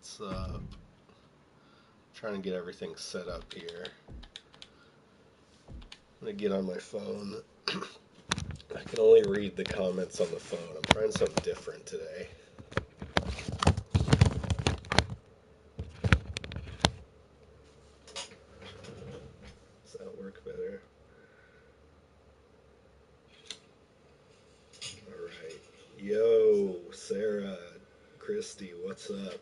What's up? Trying to get everything set up here. I'm gonna get on my phone. I can only read the comments on the phone. I'm trying something different today. Does that work better? Alright. Yo, Sarah, Christy, what's up?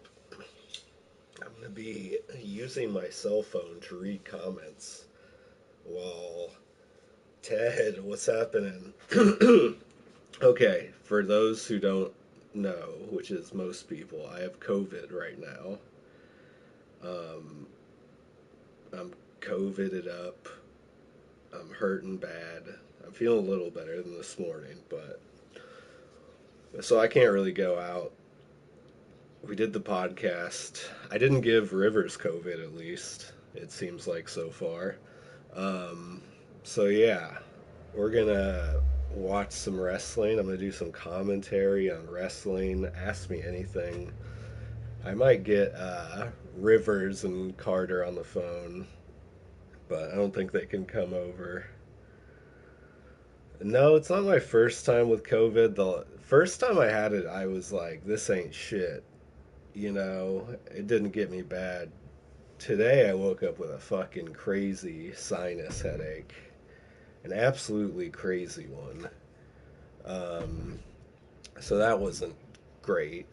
I'm gonna be using my cell phone to read comments while Ted, what's happening? Okay, for those who don't know, which is most people, I have COVID right now. I'm COVIDed up. I'm hurting bad. I'm feeling a little better than this morning, but so I can't really go out. We did the podcast. I didn't give Rivers COVID, at least it seems like so far. So yeah, we're gonna watch some wrestling. I'm gonna do some commentary on wrestling. Ask me anything. I might get Rivers and Carter on the phone, but I don't think they can come over. No, it's not my first time with COVID. The first time I had it, I was like, this ain't shit. It didn't get me bad. Today I woke up with a fucking crazy sinus headache. An absolutely crazy one. Um, so that wasn't great.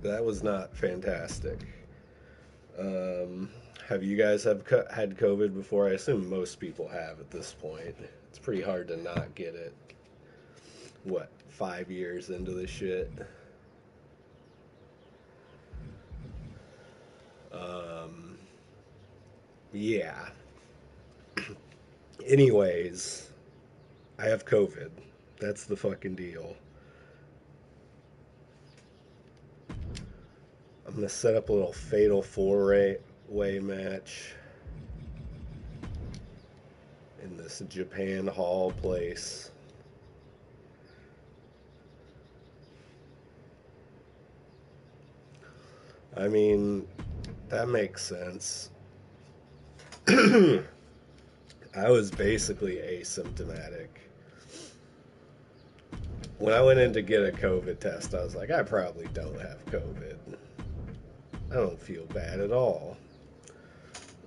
That was not fantastic. Um, have you guys had COVID before? I assume most people have at this point. It's pretty hard to not get it. What, 5 years into this shit? Um, yeah. Anyways, I have COVID. That's the fucking deal. I'm gonna set up a little fatal four-way match in this Japan Hall place. I mean, that makes sense. I was basically asymptomatic. When I went in to get a COVID test, I was like, I probably don't have COVID. I don't feel bad at all.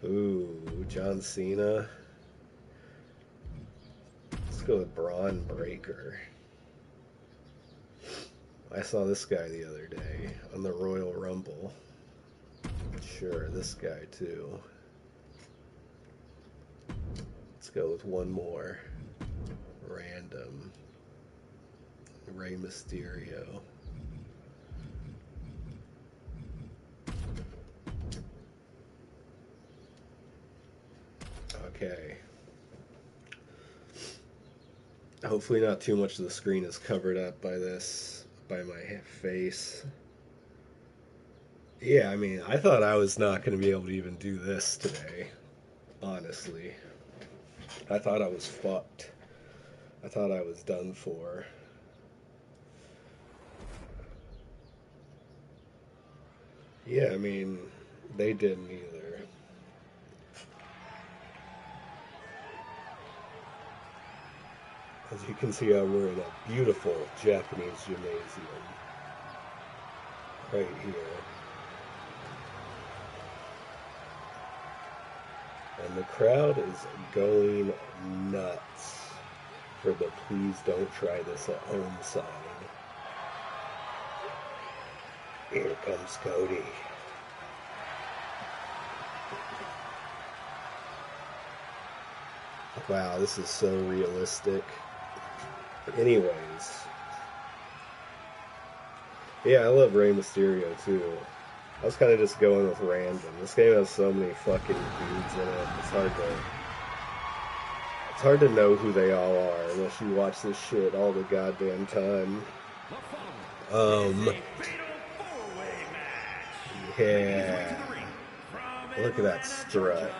Ooh, John Cena. Let's go with Braun Breaker. I saw this guy the other day on the Royal Rumble. Sure, this guy too. Let's go with one more. Random. Rey Mysterio. Okay. Hopefully not too much of the screen is covered up by my face. Yeah, I mean, I thought I was not going to be able to even do this today, honestly. I thought I was fucked. I thought I was done for. Yeah, I mean, they didn't either. As you can see, we're in a beautiful Japanese gymnasium. Right here. And the crowd is going nuts for the "please don't try this at home" sign. Here comes Cody. Wow, this is so realistic. Anyways. Yeah, I love Rey Mysterio too. I was kind of just going with random. This game has so many fucking dudes in it. It's hard to know who they all are unless you watch this shit all the goddamn time. Yeah. Look at that strut.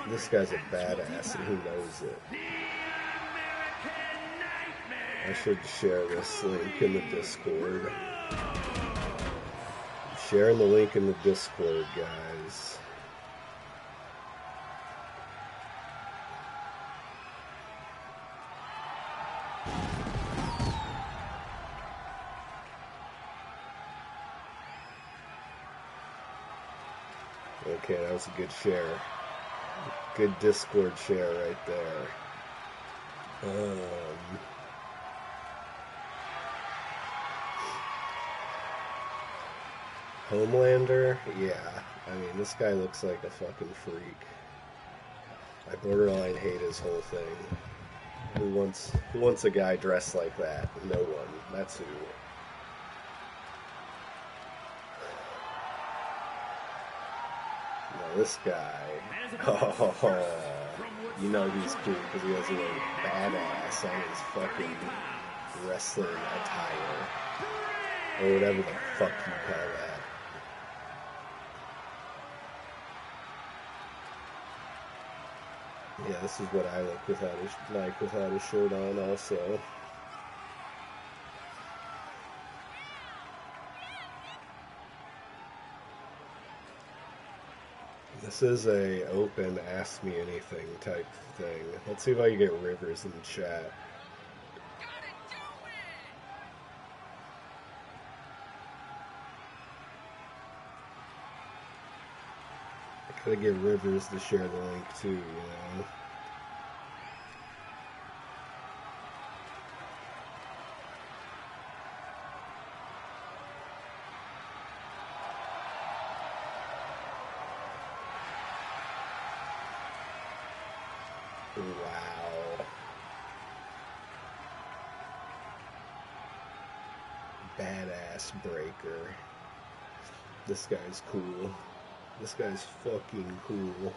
This guy's a badass and he knows it. I should share this link in the Discord. Sharing the link in the Discord, guys. Okay, that was a good share. Good Discord share right there. Homelander? Yeah. I mean, this guy looks like a fucking freak. I borderline hate his whole thing. Who wants a guy dressed like that? No one. That's who. Now this guy, oh, you know he's cool because he has a little badass on his fucking wrestling attire. Or whatever the fuck you call that. Yeah, this is what I look without his shirt on also. This is a open ask me anything type thing. Let's see if I can get Rivers in the chat. I gotta get Rivers to share the link too, you know. Wow. Badass breaker. This guy's cool. This guy's fucking cool.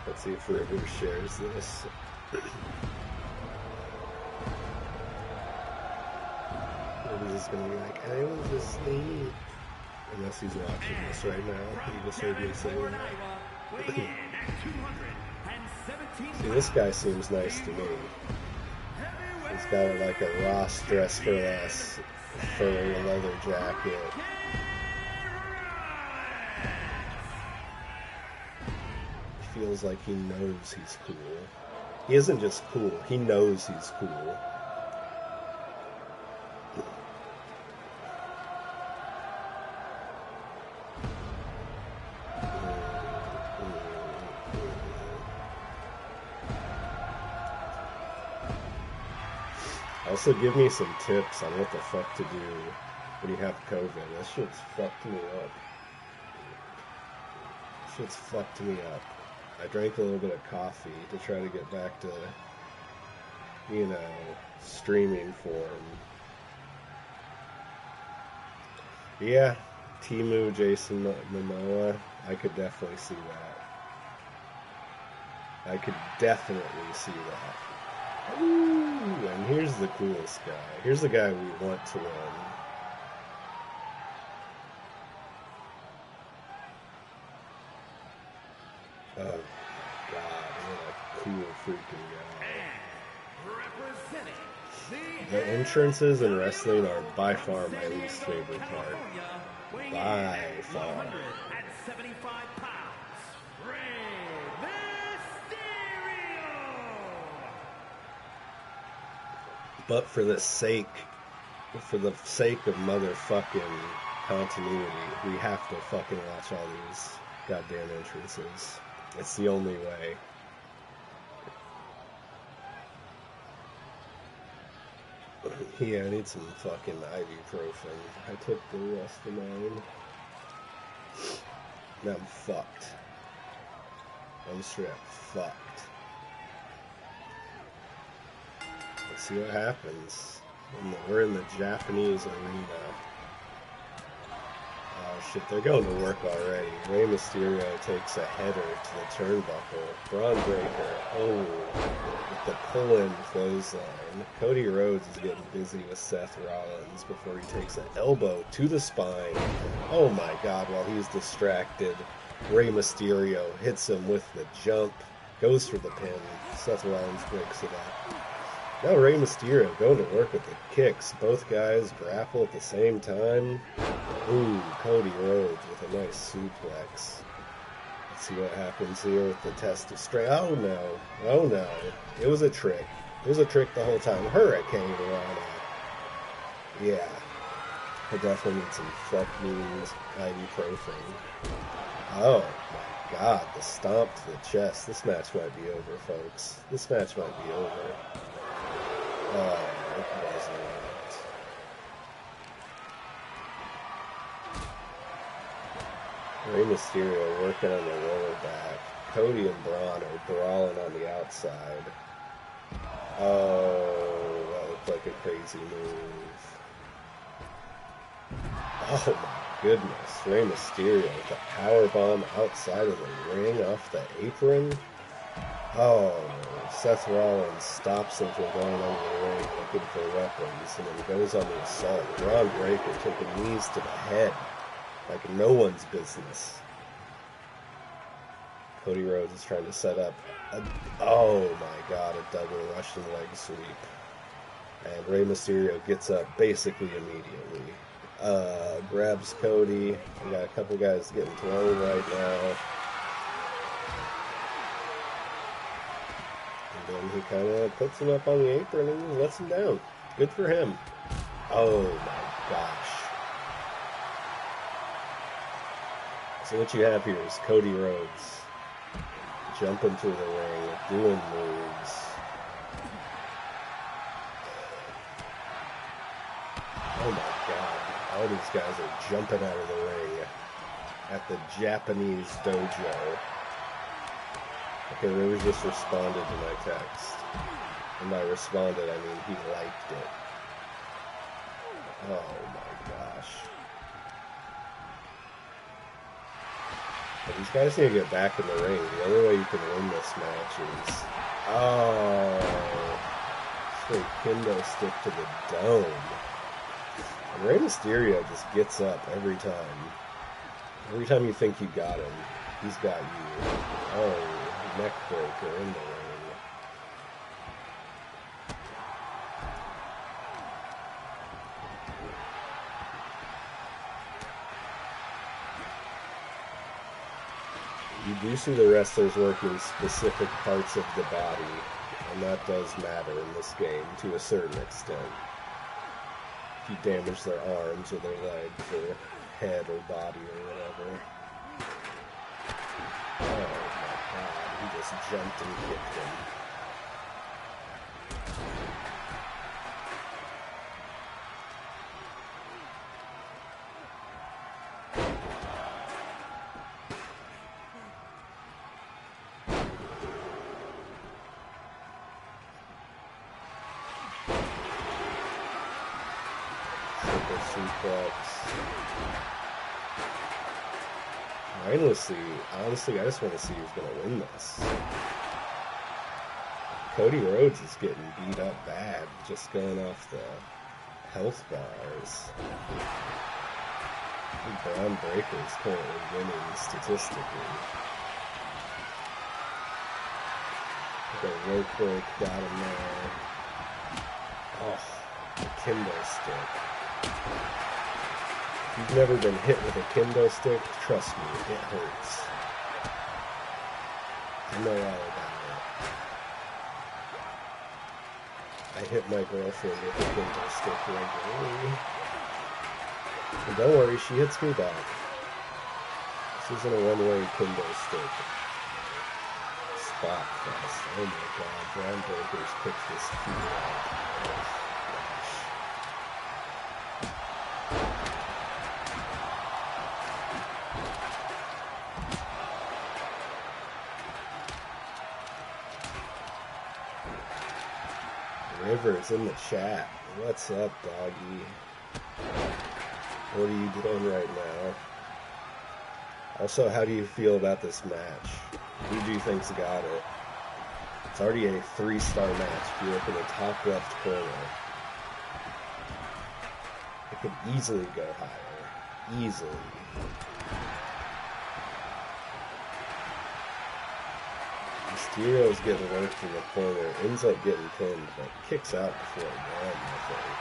Let's see if River shares this. Rivers is gonna be like, I was asleep. Unless he's watching this right now. He just heard me say that. See, this guy seems nice to me. He's got like a Ross dress for less furry leather jacket. Feels like he knows he's cool. He isn't just cool, he knows he's cool. Also, give me some tips on what the fuck to do when you have COVID. That shit's fucked me up. Shit's fucked me up. I drank a little bit of coffee to try to get back to, you know, streaming form. Yeah, Timu, Jason Momoa, I could definitely see that. I could definitely see that. Ooh, and here's the coolest guy. Here's the guy we want to win. Oh my god, what a cool freaking guy. The entrances in wrestling are by far my least favorite part. By far. But for the sake of motherfucking continuity, we have to fucking watch all these goddamn entrances. It's the only way. Yeah, I need some fucking ibuprofen. I took the rest of mine. Now I'm fucked. I'm straight up fucked. Let's see what happens. We're in the Japanese arena. shit, they're going to work already. Rey Mysterio takes a header to the turnbuckle. Braun Breaker, with the pull-in clothesline. Cody Rhodes is getting busy with Seth Rollins before he takes an elbow to the spine. Oh my god, while he's distracted, Rey Mysterio hits him with the jump, goes for the pin. Seth Rollins breaks it up. Now Rey Mysterio going to work with the kicks. Both guys grapple at the same time. Ooh, Cody Rhodes with a nice suplex. Let's see what happens here with the test of strength. Oh no. Oh no. It was a trick. It was a trick the whole time. Hurricane Rana. Yeah. I definitely need some fucking ibuprofen. Oh my god. The stomp to the chest. This match might be over, folks. This match might be over. Oh, it wasn't. Rey Mysterio working on the lower back. Cody and Braun are brawling on the outside. Oh, that looked like a crazy move. Oh my goodness. Rey Mysterio with a powerbomb outside of the ring off the apron. Oh, Seth Rollins stops him from going under the ring looking for weapons and then goes on the assault. Braun Breaker taking knees to the head like no one's business. Cody Rhodes is trying to set up oh my god, a double Russian leg sweep. And Rey Mysterio gets up basically immediately. Grabs Cody. We got a couple guys getting thrown right now. And he kind of puts him up on the apron and lets him down. Good for him. Oh my gosh. So what you have here is Cody Rhodes jumping through the ring, doing moves. Oh my god. All these guys are jumping out of the ring at the Japanese dojo. Okay, Rivers just responded to my text. And by responded, I mean he liked it. Oh my gosh. But these guys need to get back in the ring. The only way you can win this match is... Oh. Straight kendo stick to the dome. And Rey Mysterio just gets up every time. Every time you think you got him, he's got you. Oh. Neck breaker in the ring. You do see the wrestlers working specific parts of the body, and that does matter in this game to a certain extent. If you damage their arms or their legs or head or body or whatever. Oh. He just jumped and kicked him. Triple suplex. Honestly, I just want to see who's going to win this. Cody Rhodes is getting beat up bad, just going off the health bars. Braun Breaker is currently winning statistically. The rope break got him there. Oh, the kendo stick. If you've never been hit with a kendo stick, trust me, it hurts. I know all about it. I hit my girlfriend with a kendo stick regularly. And don't worry, she hits me back. This isn't a one-way kendo stick. Spot fest. Oh my god, Braun Breaker's picked this feud up. Rivers in the chat. What's up, doggy? What are you doing right now? Also, how do you feel about this match? Who do you think's got it? It's already a 3-star match. If you look in the top left corner, it could easily go higher. Easily. Mysterio's getting worked in the corner, ends up getting pinned, but kicks out before one, I think.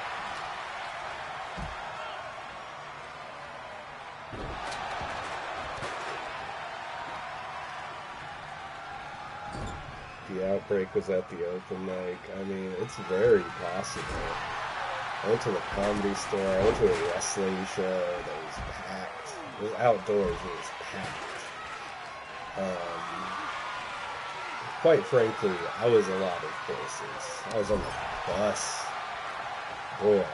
The Outbreak was at the open mic. I mean, it's very possible. I went to the Comedy Store. I went to a wrestling show that was packed. It was outdoors. It was packed. Quite frankly, I was a lot of places. I was on the bus. Boy.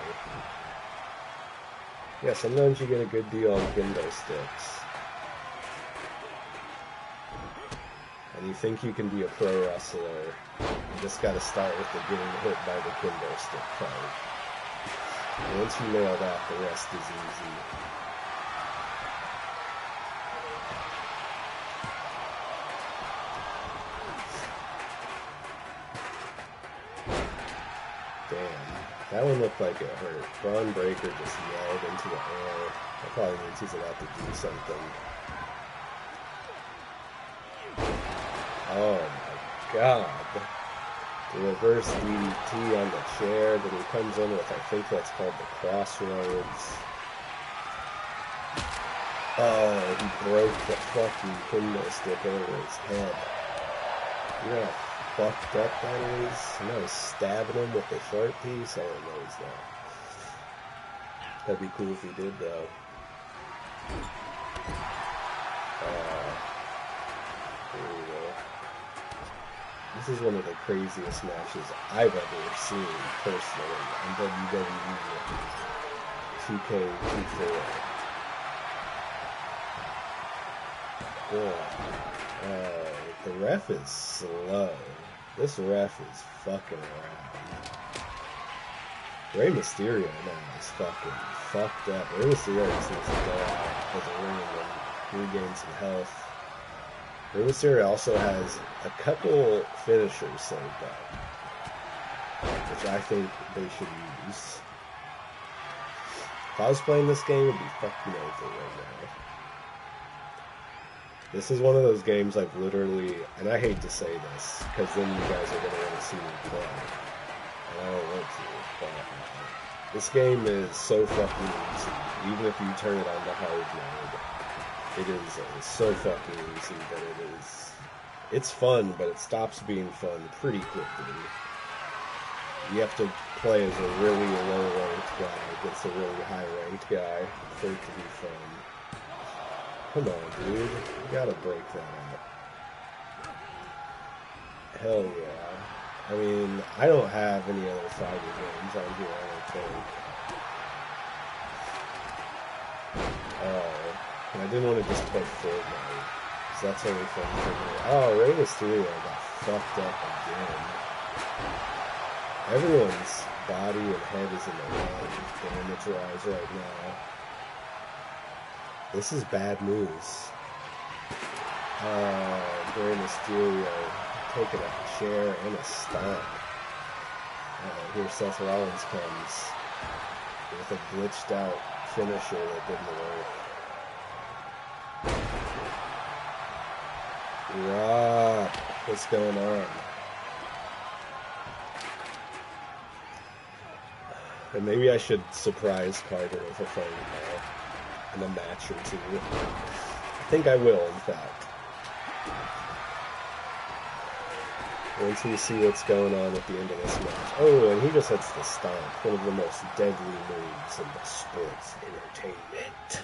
Yeah, sometimes you get a good deal on kendo sticks. And you think you can be a pro wrestler. You just gotta start with the getting hit by the kendo stick part. And once you nail that, the rest is easy. That one looked like it hurt. Braun Breaker just yelled into the air. That probably means he's about to do something. Oh my god. The reverse DDT on the chair that he comes in with, I think that's called the Crossroads. Oh, he broke the fucking kendo stick over his head. You know how fucked up that is? And I was stabbing him with the sharp piece. Oh, no, he's not. That'd be cool if he did, though. Here we go. This is one of the craziest matches I've ever seen, personally, on WWE 2K24. The ref is slow. This ref is fucking around. Rey Mysterio now is fucking fucked up. Rey Mysterio just needs to go out of the ring and regain some health. Rey Mysterio also has a couple finishers saved up, which I think they should use. If I was playing this game, it'd be fucking over right now. This is one of those games I've literally, and I hate to say this, because then you guys are going to want to see me play, and I don't want to, but this game is so fucking easy. Even if you turn it on to hard mode, it is so fucking easy that it's fun, but it stops being fun pretty quickly. You have to play as a really low-ranked guy against a really high-ranked guy for it to be fun. Come on, dude. You gotta break that up. Hell yeah. I mean, I don't have any other fighting games on here, I don't think. And I didn't want to just play Fortnite, so that's only fun for me. Oh, Rey Mysterio got fucked up again. Everyone's body and head is in the line, damage-wise right now. This is bad news. Rey Mysterio taking a chair and a stomp. Here Seth Rollins comes with a glitched out finisher that didn't work. Rob, what's going on? And maybe I should surprise Carter with a phone call in a match or two. I think I will, in fact. Once we see what's going on at the end of this match. Oh, and he just hits the stomp. One of the most deadly moves in the sports entertainment.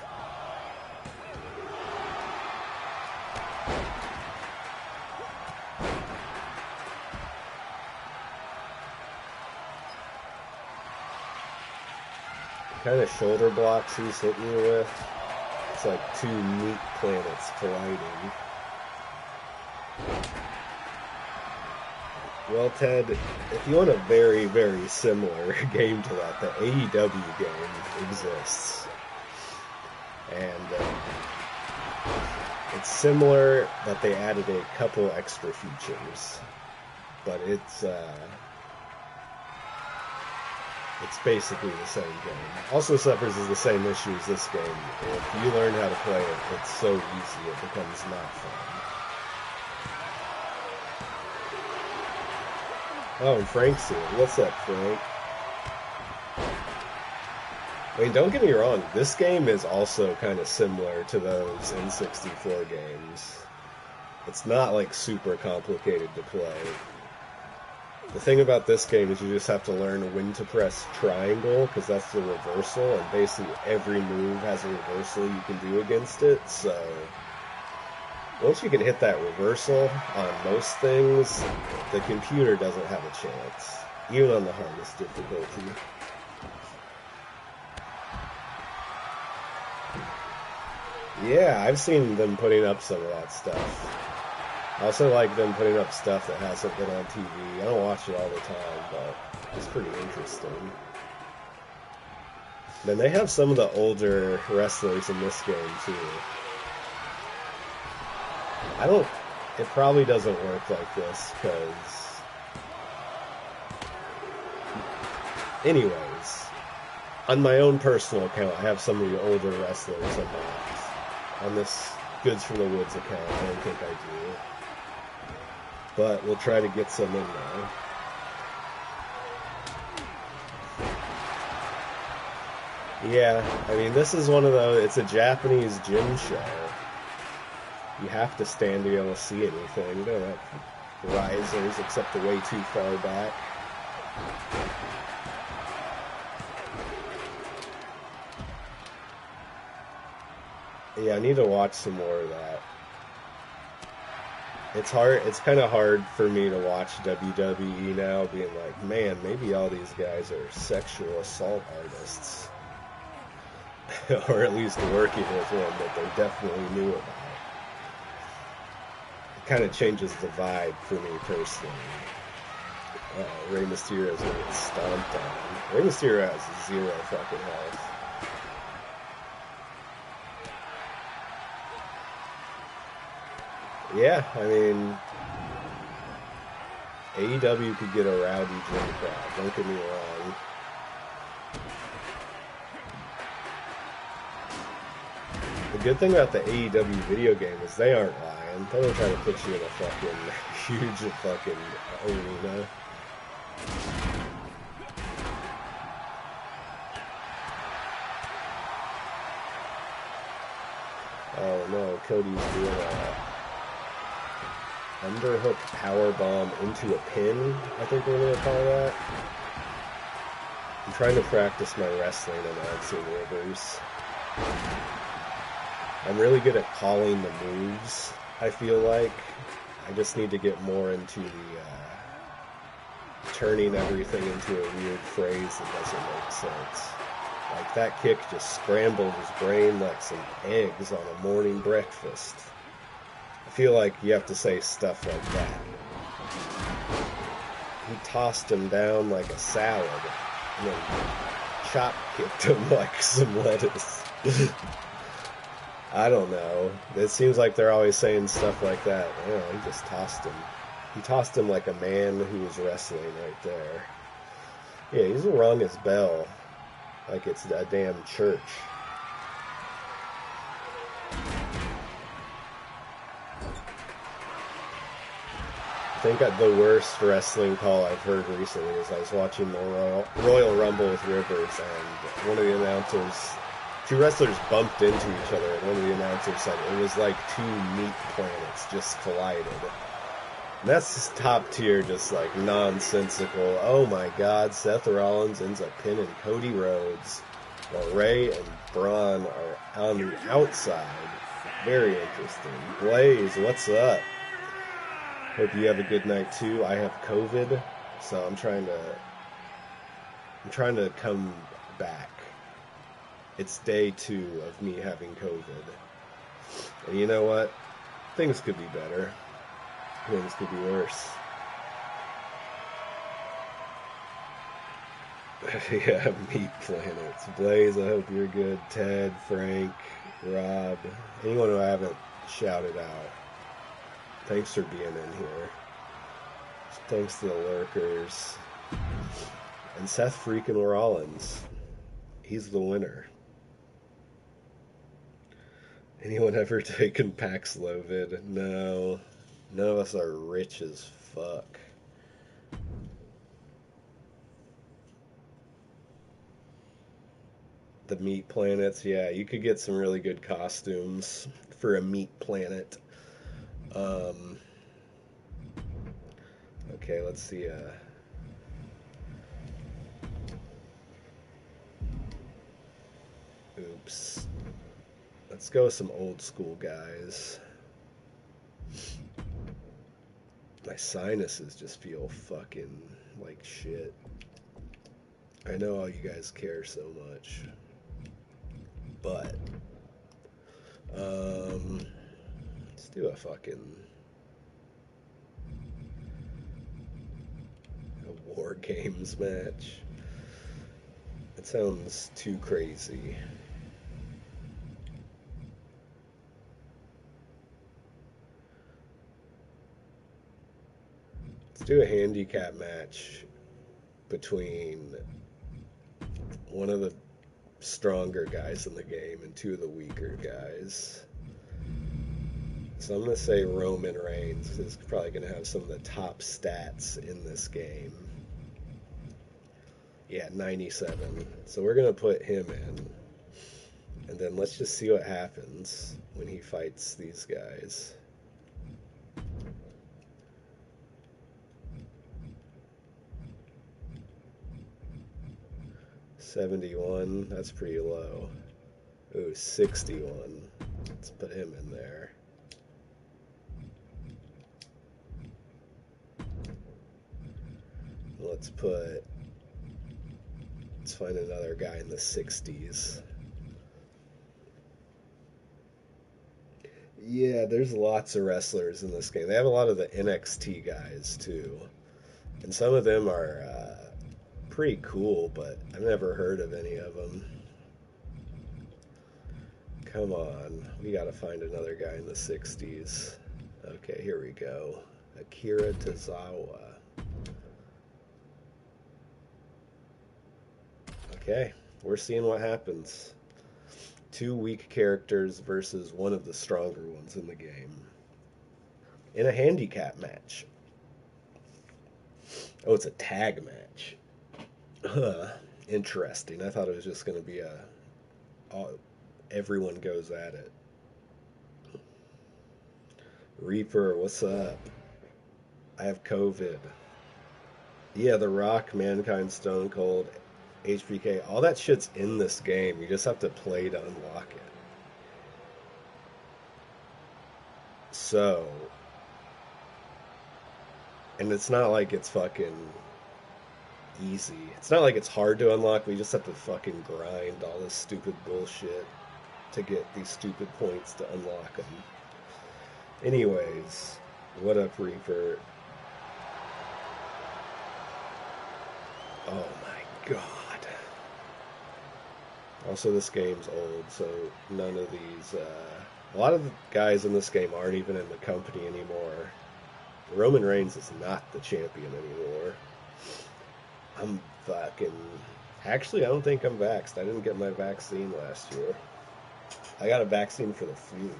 Kind of shoulder blocks he's hitting you with. It's like two meat planets colliding. Well, Ted, if you want a very, very similar game to that, the AEW game exists. And It's similar, but they added a couple extra features. But it's basically the same game. Also suffers the same issue as this game. If you learn how to play it, it's so easy it becomes not fun. Oh, and Frank's here. What's up, Frank? I mean, don't get me wrong, this game is also kind of similar to those N64 games. It's not, like, super complicated to play. The thing about this game is you just have to learn when to press triangle, because that's the reversal, and basically every move has a reversal you can do against it, so once you can hit that reversal on most things, the computer doesn't have a chance, even on the hardest difficulty. Yeah, I've seen them putting up some of that stuff. I also like them putting up stuff that hasn't been on TV. I don't watch it all the time, but it's pretty interesting. Then they have some of the older wrestlers in this game, too. It probably doesn't work like this, because... Anyways, on my own personal account, I have some of the older wrestlers unlocked. On this Goods from the Woods account, I don't think I do. But we'll try to get some in now. Yeah, I mean, this is one of those, it's a Japanese gym show. You have to stand to be able to see anything. You don't have risers except way too far back. Yeah, I need to watch some more of that. It's kind of hard for me to watch WWE now, being like, man, maybe all these guys are sexual assault artists. Or at least working with one that they definitely knew about. It kind of changes the vibe for me personally. Rey Mysterio's gonna get stomped on. Rey Mysterio has 0 fucking health. Yeah, I mean, AEW could get a rowdy gym crowd, don't get me wrong. The good thing about the AEW video game is they aren't lying. They don't try to put you in a fucking huge fucking arena. Oh no, Cody's doing a underhook powerbomb into a pin, I think we're going to call that. I'm trying to practice my wrestling announcing rivers. I'm really good at calling the moves, I feel like. I just need to get more into the turning everything into a weird phrase that doesn't make sense. Like, that kick just scrambled his brain like some eggs on a morning breakfast. I feel like you have to say stuff like that. He tossed him down like a salad, and then chop kicked him like some lettuce. I don't know. It seems like they're always saying stuff like that. Oh, he just tossed him. He tossed him like a man who was wrestling right there. Yeah, he's rung his bell like it's a damn church. I think the worst wrestling call I've heard recently is I was watching the Royal Rumble with Rivers, and one of the announcers, 2 wrestlers bumped into each other, and one of the announcers said it was like 2 meat planets just collided. And that's just top tier, just like nonsensical. Oh my god, Seth Rollins ends up pinning Cody Rhodes, while Ray and Braun are on the outside. Very interesting. Blaze, what's up? Hope you have a good night too. I have COVID, so I'm trying to come back. It's day 2 of me having COVID. And you know what? Things could be better. Things could be worse. Yeah, meat planets. Blaze, I hope you're good. Ted, Frank, Rob, anyone who I haven't shout it out. Thanks for being in here. Thanks to the lurkers. And Seth freaking Rollins. He's the winner. Anyone ever taken Paxlovid? No. None of us are rich as fuck. The meat planets, yeah, you could get some really good costumes for a meat planet. Um, okay, let's see. Oops. Let's go with some old school guys. My sinuses just feel fucking like shit. I know all you guys care so much. But, let's do a War Games match. That sounds too crazy. Let's do a handicap match between one of the stronger guys in the game and two of the weaker guys. So I'm going to say Roman Reigns is probably going to have some of the top stats in this game. Yeah, 97. So we're going to put him in. And then let's just see what happens when he fights these guys. $71, that's pretty low. Ooh, 61. Let's put him in there. Let's find another guy in the 60s. Yeah, there's lots of wrestlers in this game. They have a lot of the NXT guys too. And some of them are pretty cool, but I've never heard of any of them. Come on, we gotta find another guy in the 60s. Okay, here we go. Akira Tozawa. Okay, we're seeing what happens. Two weak characters versus one of the stronger ones in the game. In a handicap match. Oh, it's a tag match. Huh. Interesting. I thought it was just going to be everyone goes at it. Reaper, what's up? I have COVID. Yeah, The Rock, Mankind, Stone Cold, HBK, all that shit's in this game. You just have to play to unlock it. So, and it's not like it's fucking easy. It's not like it's hard to unlock. We just have to fucking grind all this stupid bullshit to get these stupid points to unlock them. Anyways, what up, Reaper? Oh my god. Also, this game's old, so none of these, a lot of the guys in this game aren't even in the company anymore. Roman Reigns is not the champion anymore. I'm fucking... Actually, I don't think I'm vaxxed. I didn't get my vaccine last year. I got a vaccine for the flu.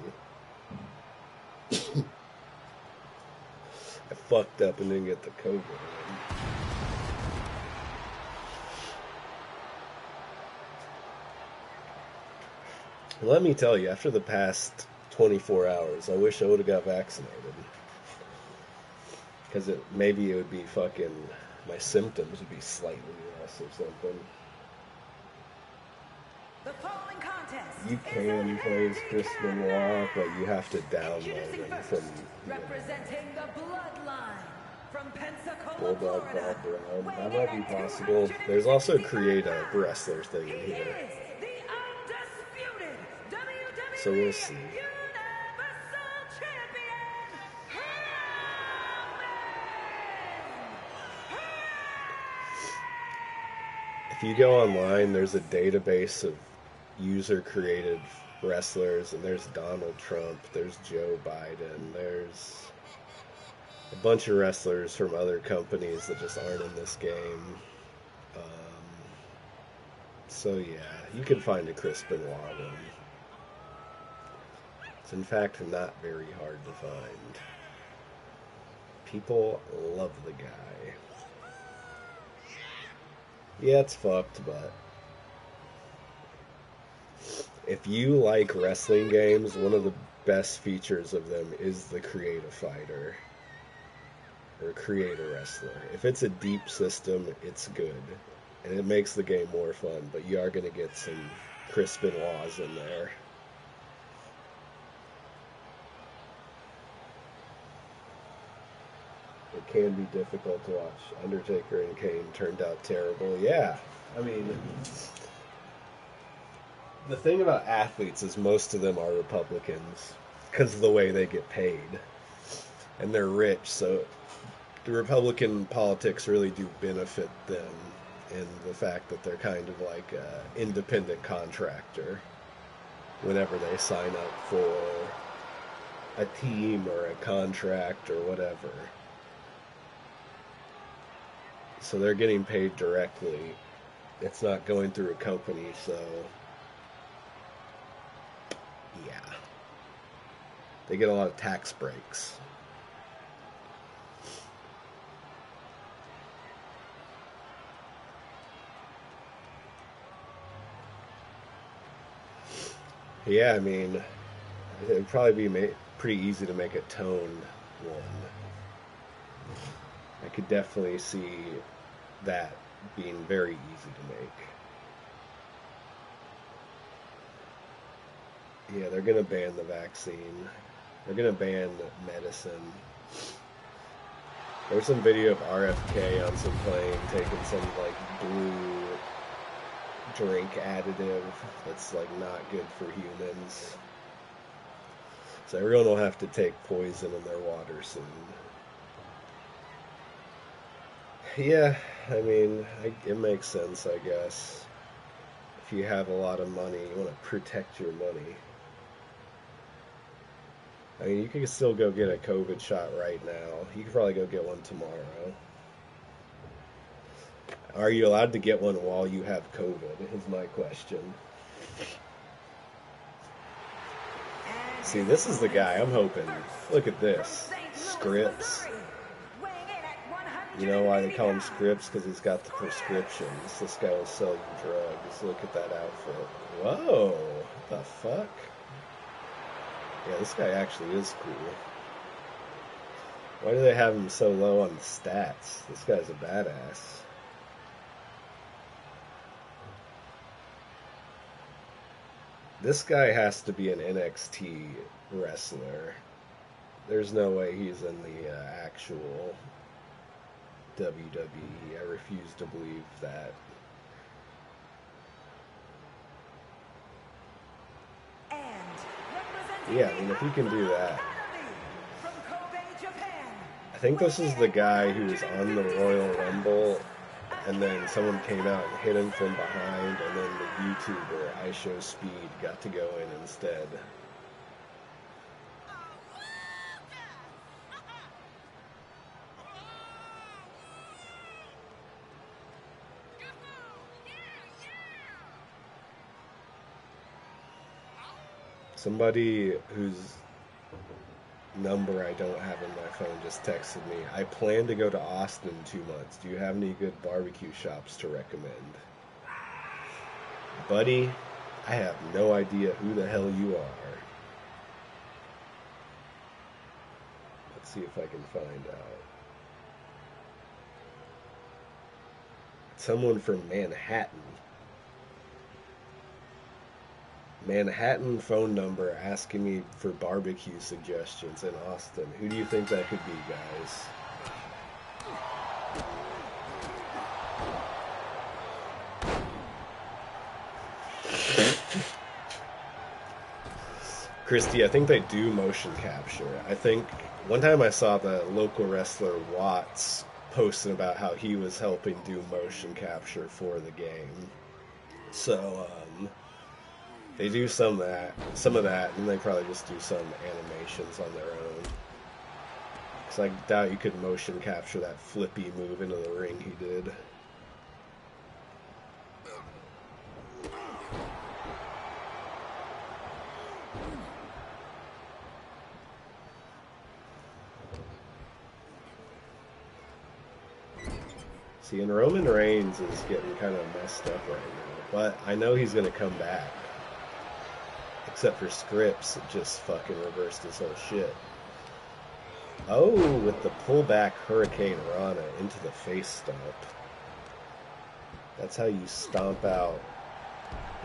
I fucked up and didn't get the COVID one. Let me tell you, after the past 24 hours, I wish I would have got vaccinated. Because maybe it would be fucking... my symptoms would be slightly less or something. The following contest You can play as Chris Benoit, but you have to download him from... representing the bloodline from Pensacola, Bulldog Florida. Bob Brown. That might be possible. There's also create a wrestler thing in here. So we'll see. If you go online, there's a database of user-created wrestlers, and there's Donald Trump, there's Joe Biden, there's a bunch of wrestlers from other companies that just aren't in this game. Um, so yeah, you can find a Chris Benoit one. It's in fact not very hard to find. People love the guy. Yeah, it's fucked, but if you like wrestling games, one of the best features of them is the create a fighter or create a wrestler. If it's a deep system, it's good. And it makes the game more fun, but you are going to get some Chris Benoits in there. It can be difficult to watch. Undertaker and Kane turned out terrible. Yeah, I mean, the thing about athletes is most of them are Republicans because of the way they get paid. And they're rich, so the Republican politics really do benefit them in the fact that they're kind of like an independent contractor whenever they sign up for a team or a contract or whatever. So they're getting paid directly. It's not going through a company, so yeah. They get a lot of tax breaks. Yeah, I mean, it'd probably be pretty easy to make a toned one. I could definitely see that being very easy to make. Yeah, they're gonna ban the vaccine. They're gonna ban medicine. There's some video of RFK on some plane taking some like blue drink additive that's like not good for humans. So everyone will have to take poison in their water soon. Yeah, I mean, it makes sense, I guess. If you have a lot of money, you want to protect your money. I mean, you can still go get a COVID shot right now. You could probably go get one tomorrow. Are you allowed to get one while you have COVID? Is my question. See, this is the guy I'm hoping. Look at this. Scripts. You know why they call him Scripts? Because he's got the prescriptions. This guy will sell you drugs. Look at that outfit. Whoa. What the fuck? Yeah, this guy actually is cool. Why do they have him so low on the stats? This guy's a badass. This guy has to be an NXT wrestler. There's no way he's in the actual WWE. I refuse to believe that. Yeah, I mean, if he can do that. I think this is the guy who was on the Royal Rumble, and then someone came out and hit him from behind, and then the YouTuber, I Show Speed, got to go in instead. Somebody whose number I don't have in my phone just texted me. I plan to go to Austin in 2 months. Do you have any good barbecue shops to recommend? Buddy, I have no idea who the hell you are. Let's see if I can find out. Someone from Manhattan. Manhattan phone number asking me for barbecue suggestions in Austin. Who do you think that could be, guys? Christy, I think they do motion capture. I think one time I saw the local wrestler Watts posting about how he was helping do motion capture for the game. So, They do some of that, and they probably just do some animations on their own. Because I doubt you could motion capture that flippy move into the ring he did. See, and Roman Reigns is getting kind of messed up right now, but I know he's going to come back. Except for Scripps, it just fucking reversed his whole shit. Oh, with the pullback Hurricane Rana into the face stomp. That's how you stomp out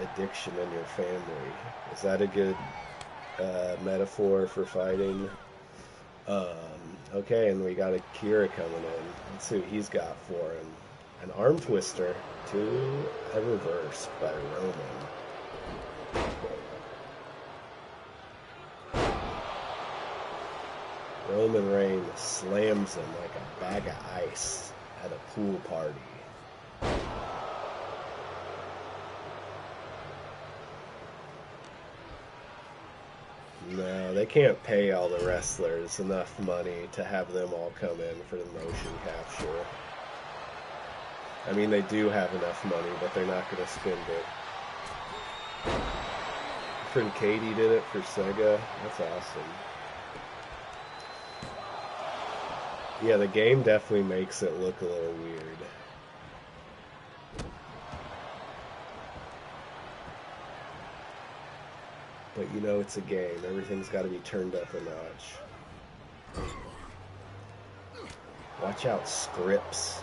addiction in your family. Is that a good metaphor for fighting? Okay, and we got Akira coming in. Let's see what he's got for him. An arm twister to a reverse by Roman. Roman Reigns slams him like a bag of ice at a pool party. No, they can't pay all the wrestlers enough money to have them all come in for the motion capture. I mean, they do have enough money, but they're not going to spend it. Friend Katie did it for Sega. That's awesome. Yeah, the game definitely makes it look a little weird. But you know it's a game. Everything's got to be turned up a notch. Watch out, Scripps.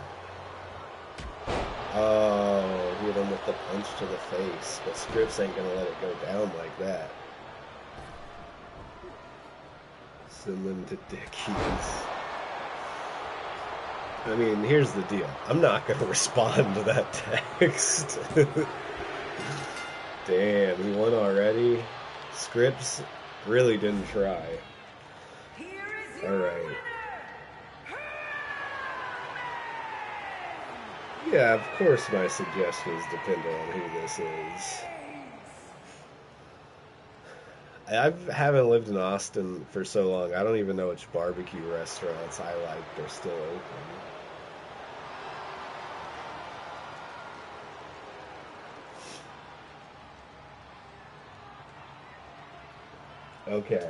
Oh, hit him with the punch to the face. But Scripps ain't going to let it go down like that. Send them to Dickies. I mean, here's the deal. I'm not going to respond to that text. Damn, he won already? Scripps really didn't try. Alright. Yeah, of course my suggestions depend on who this is. I haven't lived in Austin for so long, I don't even know which barbecue restaurants I liked are still open. Okay.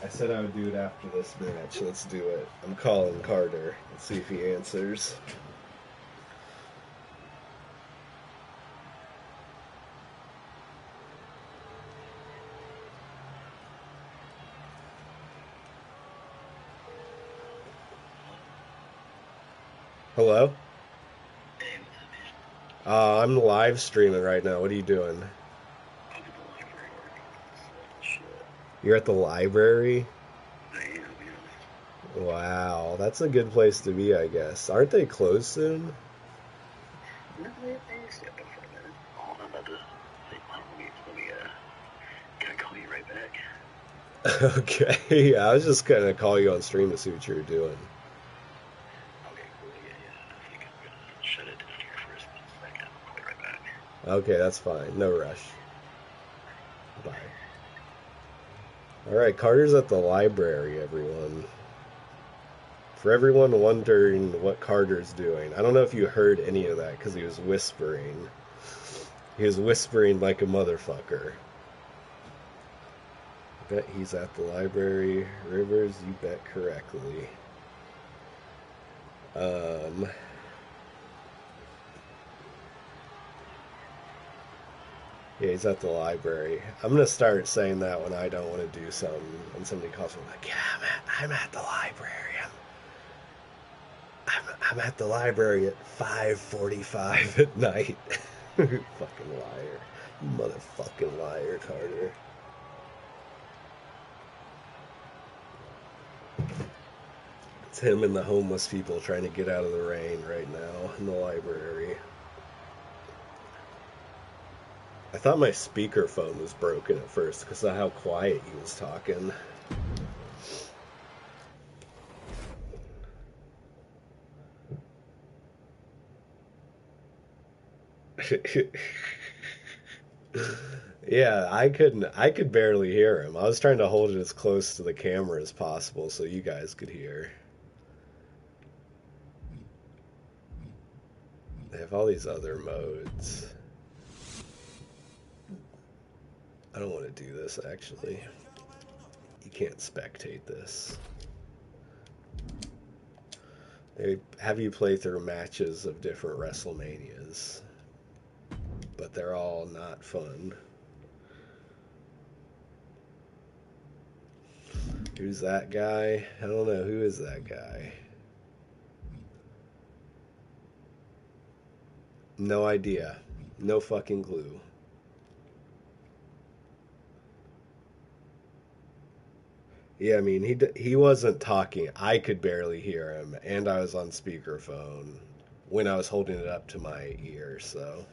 I said I would do it after this match. Let's do it. I'm calling Carter. Let's see if he answers. Hello? I'm live streaming right now. What are you doing? You're at the library? Wow, that's a good place to be, I guess. Aren't they closed soon? No, they stay up for a minute. Oh, I'm about to think, can I call you right back? Okay, I was just gonna call you on stream to see what you were doing. Okay, cool, yeah. I think I'm gonna shut it down here for a second. I'll call you right back. Okay, that's fine. No rush. Bye. Alright, Carter's at the library, everyone. For everyone wondering what Carter's doing, I don't know if you heard any of that because he was whispering. He was whispering like a motherfucker. I bet he's at the library. Rivers, you bet correctly. Yeah, he's at the library. I'm gonna start saying that when I don't want to do something, and somebody calls me like, "Yeah, I'm at the library. I'm at the library at 5:45 at night." Fucking liar, you motherfucking liar, Carter. It's him and the homeless people trying to get out of the rain right now in the library. I thought my speakerphone was broken at first because of how quiet he was talking. Yeah, I could barely hear him. I was trying to hold it as close to the camera as possible so you guys could hear. They have all these other modes. I don't want to do this actually. You can't spectate this. They have you play through matches of different WrestleManias, but they're all not fun. Who's that guy? I don't know. Who is that guy? No idea. No fucking clue. Yeah, I mean, he wasn't talking. I could barely hear him, and I was on speakerphone when I was holding it up to my ear, so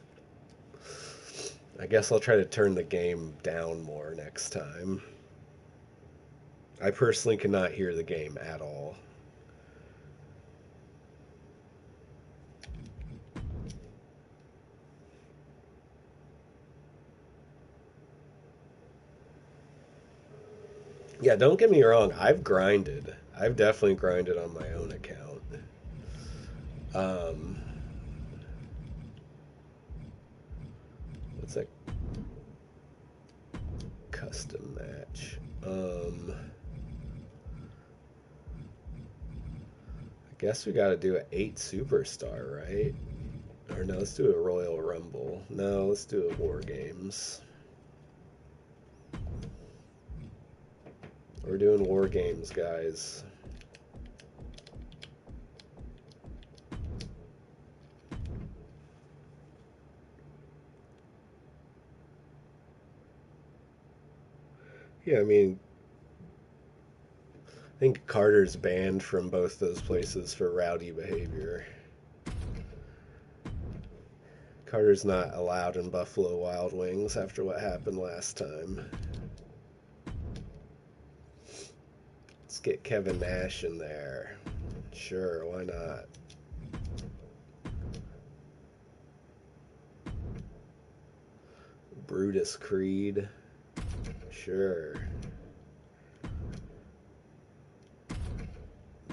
I guess I'll try to turn the game down more next time. I personally cannot hear the game at all. Yeah, don't get me wrong. I've grinded. I've definitely grinded on my own account. Um, what's that custom match? I guess we got to do an 8 superstar, right? Or no, let's do a Royal Rumble. No, let's do a War Games. We're doing War Games, guys. Yeah, I mean, I think Carter's banned from both those places for rowdy behavior. Carter's not allowed in Buffalo Wild Wings after what happened last time. Let's get Kevin Nash in there. Sure, why not? Brutus Creed. Sure.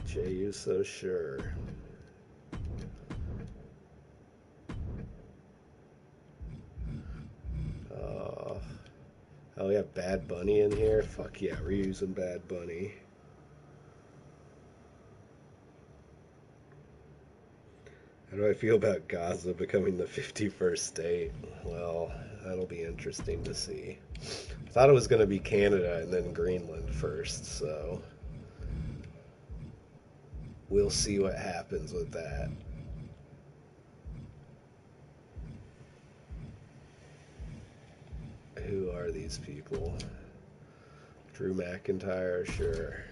Jey Uso, sure. Oh, oh, we have Bad Bunny in here? Fuck yeah, we're using Bad Bunny. How do I feel about Gaza becoming the 51st state? Well, that'll be interesting to see. I thought it was going to be Canada and then Greenland first, so we'll see what happens with that. Who are these people? Drew McIntyre, sure.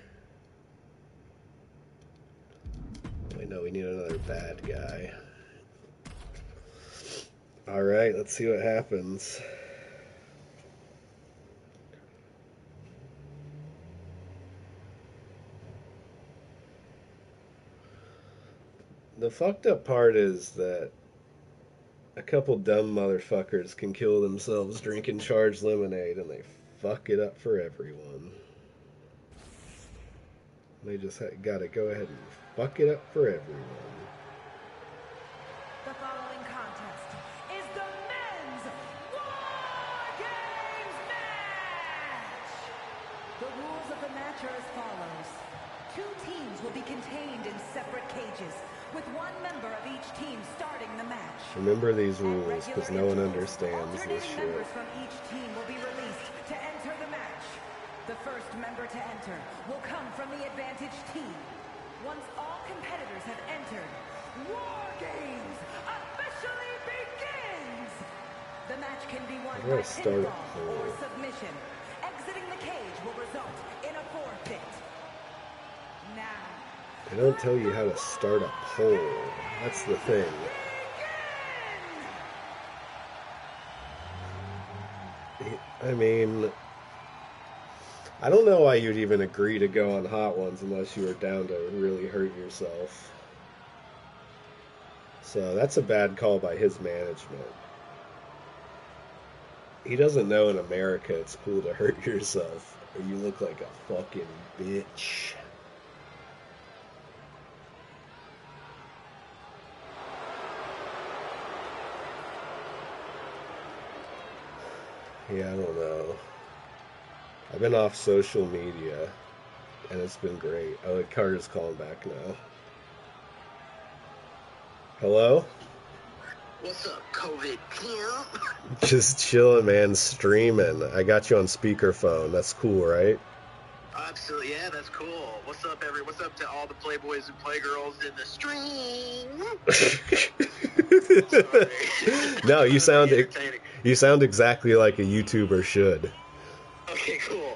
Wait, no, we need another bad guy. Alright, let's see what happens. The fucked up part is that a couple dumb motherfuckers can kill themselves drinking charged lemonade and they fuck it up for everyone. They just gotta go ahead and fuck it up for everyone. The following contest is the men's War Games match! The rules of the match are as follows. 2 teams will be contained in separate cages, with 1 member of each team starting the match. Remember these At rules, regular because no one intervals, understands this alternating shit. members from each team will be released to enter the match. The first member to enter will come from the advantaged team. Once all competitors have entered, War Games officially begins! The match can be won by pinfall or submission. Exiting the cage will result in a forfeit. Now, They don't tell you how to start a poll. That's the thing. I mean, I don't know why you'd even agree to go on Hot Ones unless you were down to really hurt yourself. So that's a bad call by his management. He doesn't know in America it's cool to hurt yourself, or you look like a fucking bitch. Yeah, I don't know. I've been off social media, and it's been great. Oh, Carter's calling back now. Hello? What's up, COVID pimp? Just chilling, man, streaming. I got you on speakerphone. That's cool, right? Absolutely, yeah, that's cool. What's up, What's up to all the playboys and playgirls in the stream? No, you sound entertaining. you sound exactly like a YouTuber should. Okay, cool.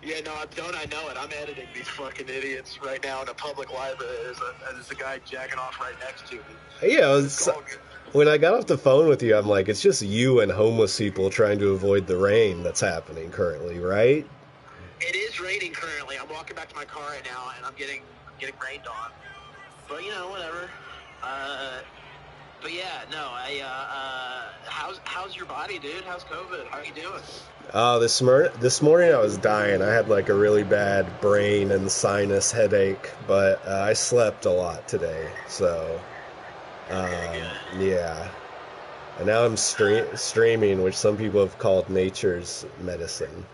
Yeah, no, don't I know it? I'm editing these fucking idiots right now in a public library. There's a guy jacking off right next to me. Yeah, It's all good. when I got off the phone with you, I'm like, it's just you and homeless people trying to avoid the rain that's happening currently, right? It is raining currently. I'm walking back to my car right now, and I'm getting rained on. But you know, whatever. But yeah, no. How's your body, dude? How's COVID? How are you doing? This morning I was dying. I had like a really bad brain and sinus headache, but I slept a lot today. So, yeah. And now I'm streaming, which some people have called nature's medicine.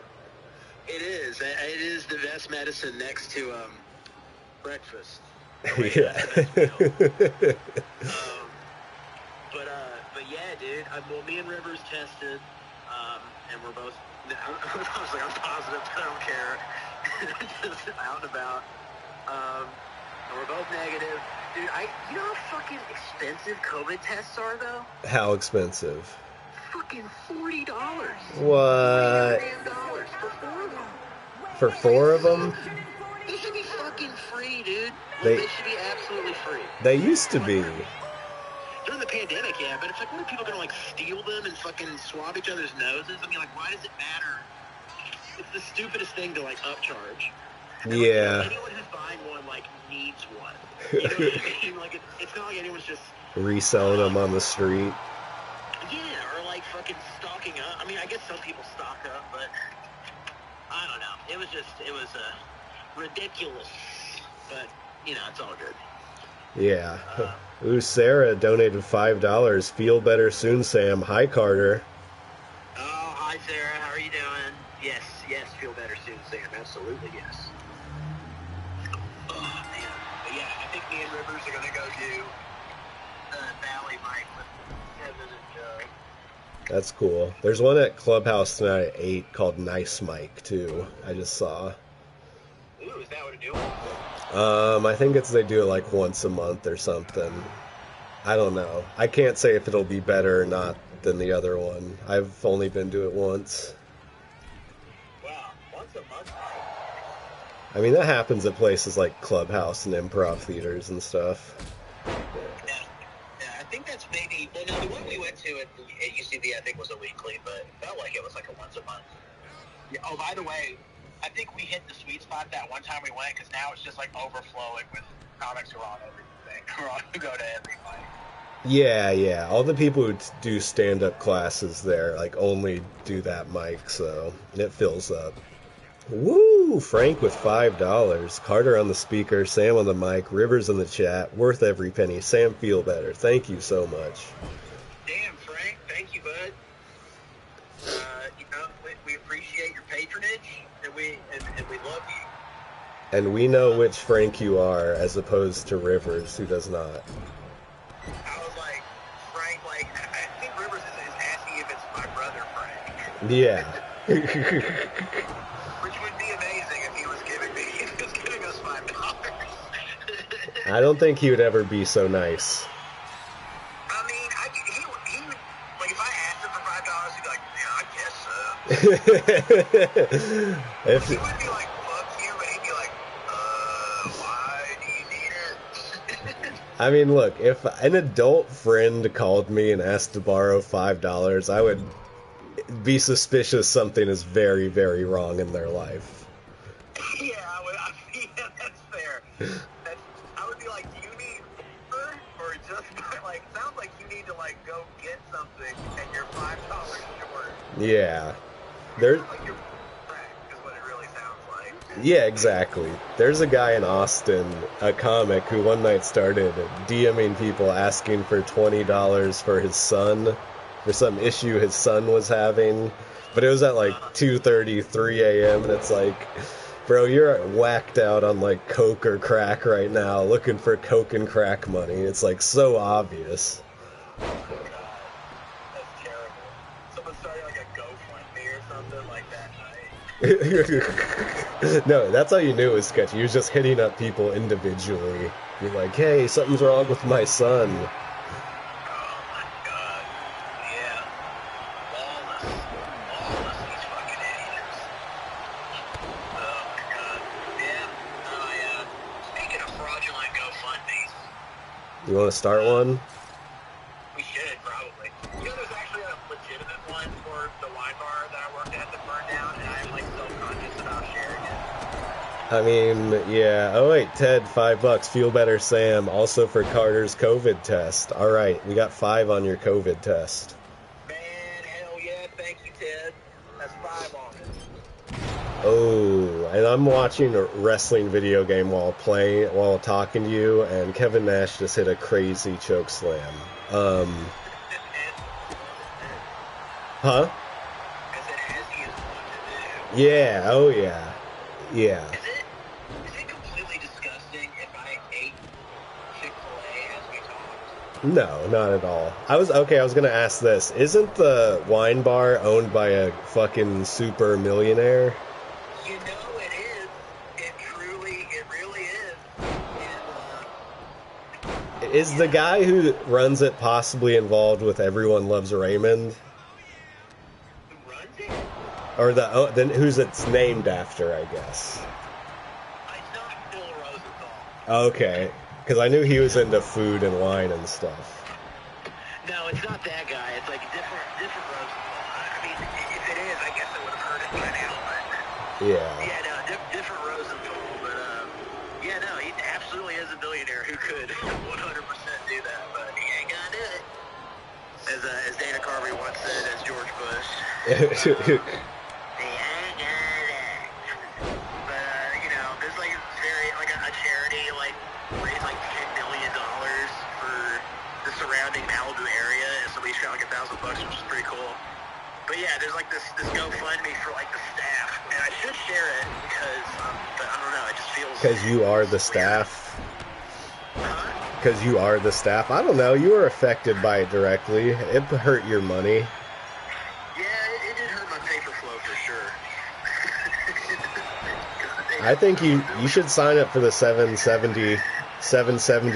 It is. It is the best medicine next to breakfast. Yeah. But yeah, dude. Well, me and Rivers tested, and we're both. I was like, I'm positive, but I don't care. Just out and about. And we're both negative, dude. You know how fucking expensive COVID tests are, though? How expensive? Fucking $40. What? $40 for 4 of them. For 4 of them? They should be fucking free, dude. They should be absolutely free. They used to be. During the pandemic, yeah, but it's like, what are people gonna like steal them and fucking swab each other's noses? I mean, like, why does it matter? It's the stupidest thing to like upcharge. And, Yeah. like, anyone who's buying one like needs one. You know what I mean? Like, it's not like anyone's just Reselling them on the street. Yeah, or like fucking stocking up. I mean, I guess some people stock up, but I don't know. It was ridiculous. But you know, it's all good. Yeah. Ooh, Sarah donated $5. Feel better soon, Sam. Hi, Carter. Oh, hi, Sarah. How are you doing? Yes, feel better soon, Sam. Absolutely, yes. Oh, man. But yeah, I think me and Rivers are going to go do the Valley Mike with Kevin and Joe. That's cool. There's one at Clubhouse tonight at 8 called Nice Mike, too. I just saw. Ooh, is that what it do? I think they do it like once a month or something. I don't know. I can't say if it'll be better or not than the other one. I've only been to it once. Wow, once a month? I mean, that happens at places like Clubhouse and improv theaters and stuff. Yeah, I think that's maybe... Well, no, the one we went to at UCB, I think, was a weekly, but it felt like it was like a once a month. Yeah, oh, by the way, I think we hit the sweet spot that one time we went, because now it's just like overflowing with comics who are on everything, who go to every fight. Yeah. All the people who do stand-up classes there, like, only do that mic, so it fills up. Woo! Frank with $5. Carter on the speaker, Sam on the mic, Rivers in the chat. Worth every penny. Sam, feel better. Thank you so much. Damn, Frank. Thank you, bud. You know, we appreciate your patronage, and we love you. And we know which Frank you are, as opposed to Rivers, who does not. I was like, Frank, like, I think Rivers is asking if it's my brother, Frank. Yeah. Which would be amazing if he was giving us $5. I don't think he would ever be so nice. I mean, he would, like, if I asked him for $5, he'd be like, yeah, I guess so. He would be like, fuck you, but he'd be like, why do you need it? I mean, look, if an adult friend called me and asked to borrow $5, I would be suspicious something is very, very wrong in their life. Yeah, that's fair. I would be like, do you need water or like, sounds like you need to, like, go get something and you're $5 short. Yeah. There's... Sounds like you're crack is what it really sounds like. Yeah, exactly. There's a guy in Austin, a comic, who one night started DMing people asking for $20 for his son, for some issue his son was having. But it was at like 2:30, 3 a.m. and it's like, bro, you're whacked out on like coke or crack right now, looking for coke and crack money. It's like so obvious. Oh my god, that's terrible. Someone started like a GoFundMe or something like that night. No, that's how you knew it was sketchy. He was just hitting up people individually. You're like, hey, something's wrong with my son. Oh my god, yeah. Lawless, these fucking idiots. Oh my god, yeah. Speaking of fraudulent GoFundMes, You want to start one? we should probably. You know, there's actually a legitimate one for the wine bar that I worked at that burned down, and I'm like self-conscious about sharing it. I mean, yeah. Oh, wait, Ted, $5. Feel better, Sam. Also for Carter's COVID test. All right, we got 5 on your COVID test. Man, hell yeah, thank you, Ted. That's 5 on it. Oh, and I'm watching a wrestling video game while talking to you, and Kevin Nash just hit a crazy choke slam. Huh? I said, as he is wont to do. Yeah, oh yeah. Yeah. Is it completely disgusting if I ate Chick-fil-A as we talked? No, not at all. I was gonna ask this. Isn't the wine bar owned by a fucking super millionaire? You know it is. It really is. And, Is the guy who runs it possibly involved with Everyone Loves Raymond? who runs it? Or then who's it's named after, I guess. It's not Bill Rosenthal. Okay, because I knew he was into food and wine and stuff. No, it's not that guy. It's like different Rosenthal. I mean, if it is, I guess I would have heard it by now. But Yeah. yeah, no, different Rosenthal. But yeah, no, he absolutely is a billionaire who could 100% do that, but he ain't gonna do it. As Dana Carvey once said, as George Bush. He ain't gonna do it. But you know, there's like a charity like raised like $10 million for the surrounding Malibu area, and somebody's got like $1,000, which is pretty cool. But yeah, there's like this GoFundMe for like the staff, and I should share it because, but I don't know, it just feels. Because you are the staff. Huh? Because you are the staff. I don't know. You were affected by it directly. It hurt your money. Yeah, it did hurt my paper flow for sure. I think you should sign up for the 770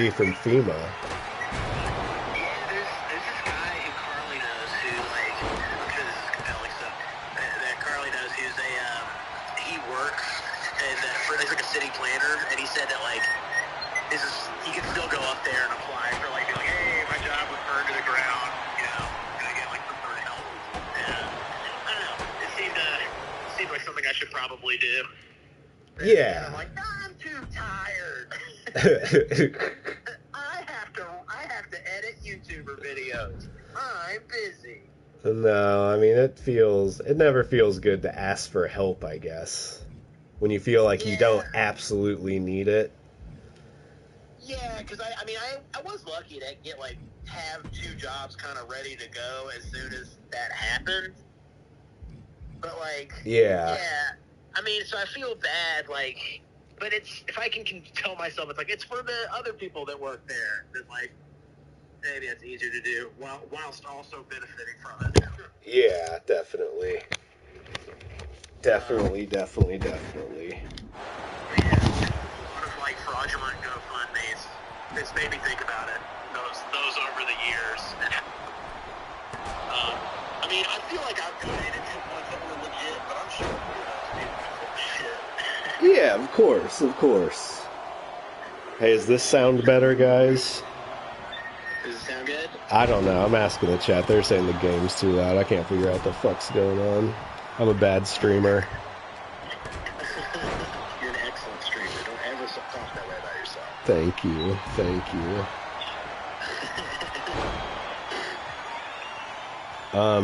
from FEMA. Yeah, there's this guy who Carly knows who, like, I'm sure this is compelling stuff, that Carly knows who's he works he's like a city planner, and he said that, like, he can still go up there and apply for, like, be like, hey, my job was burned to the ground, you know, can I get, like, some sort of help? And, I don't know, it seemed like something I should probably do. Yeah. And I'm like, I'm too tired. I have to edit YouTuber videos. I'm busy. No, I mean, it never feels good to ask for help, I guess. When you feel like you don't absolutely need it. Yeah, because I was lucky to have 2 jobs kind of ready to go as soon as that happened. But yeah. I mean, so I feel bad, but if I can tell myself, it's for the other people that work there, then maybe that's easier to do whilst also benefiting from it. Yeah, definitely. Definitely. But yeah, a lot of fraudulent GoFundMes. It's made me think about it. Those over the years. I mean, I feel like I've donated to ones that were legit, but I'm sure shit. Yeah, of course. Hey, does this sound better, guys? Does it sound good? I don't know. I'm asking the chat. They're saying the game's too loud. I can't figure out what the fuck's going on. I'm a bad streamer. You're an excellent streamer. Don't ever talk that way about yourself. Thank you.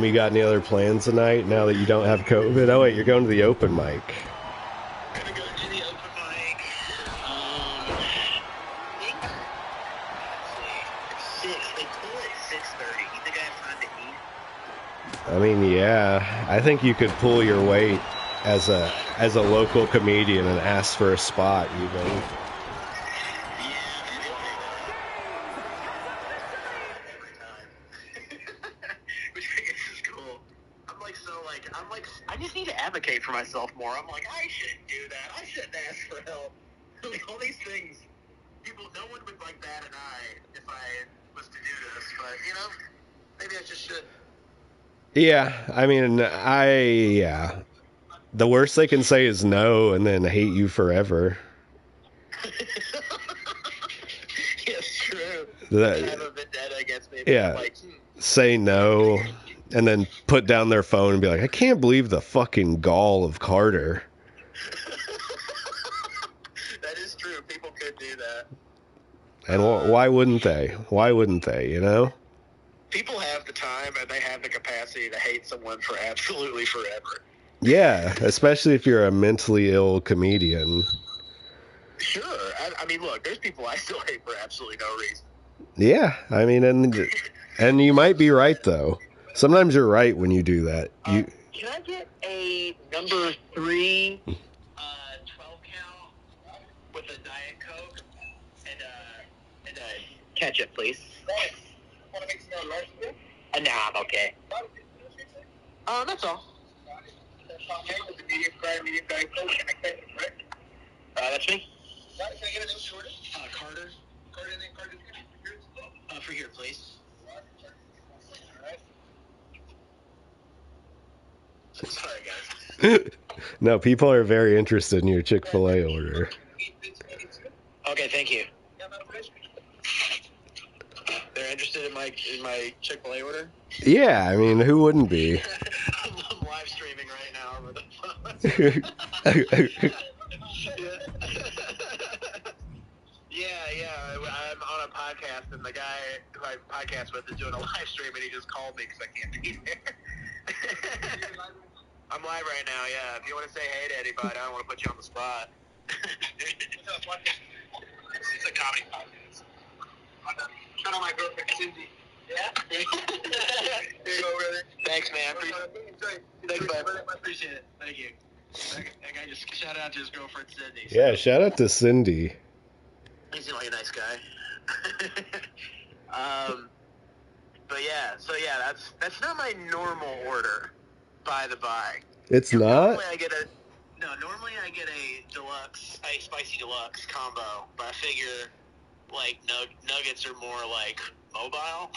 You got any other plans tonight now that you don't have COVID? Oh wait, you're going to the open mic. Gonna go to the open mic. I think, let's see, 6. They pull at 6:30. You think I have time to eat? I mean, yeah, I think you could pull your weight as a local comedian and ask for a spot even. I just need to advocate for myself more. I'm like, I shouldn't do that. I shouldn't ask for help. Like, all these things, no one would like bat an eye if I was to do this. But, maybe I just should. Yeah, I mean, yeah. The worst they can say is no and then hate you forever. Yes, true. That, have a vendetta against me. Yeah. Like, say no and then put down their phone and be like, I can't believe the fucking gall of Harter. That is true. People could do that. And why wouldn't they? Why wouldn't they, you know? People have the time and they have the capacity to hate someone for absolutely forever. Yeah, especially if you're a mentally ill comedian. Sure. I mean, look, there's people I still hate for absolutely no reason. Yeah, I mean, and you might be right, though. Sometimes you're right when you do that. Can I get a number 3 12 count with a Diet Coke and a ketchup, please? Thanks. Want to make some large? Nah, I'm okay. That's all. Medium Diet Coke, and a ketchup, right? That's me. Can I get a new order? Carter. Carter. For here, please. Sorry, guys. No, people are very interested in your Chick-fil-A order. Okay, thank you. They're interested in my Chick-fil-A order? Yeah, I mean, who wouldn't be? I'm live streaming right now over the phone. Yeah, I'm on a podcast, and the guy who I podcast with is doing a live stream, and he just called me because I can't be there. I'm live right now, yeah. If you want to say hey to anybody, I don't want to put you on the spot. It's a comedy podcast. Shout out my girlfriend, Cindy. Yeah? There you go, brother. Thanks, man. Thanks, bud. I appreciate it. Thank you. That guy just shout out to his girlfriend, Cindy. So. Yeah, shout out to Cindy. He seems like a nice guy. But yeah, that's not my normal order, by the by. It's not? Normally I get a deluxe, a spicy deluxe combo, but I figure like nuggets are more like mobile.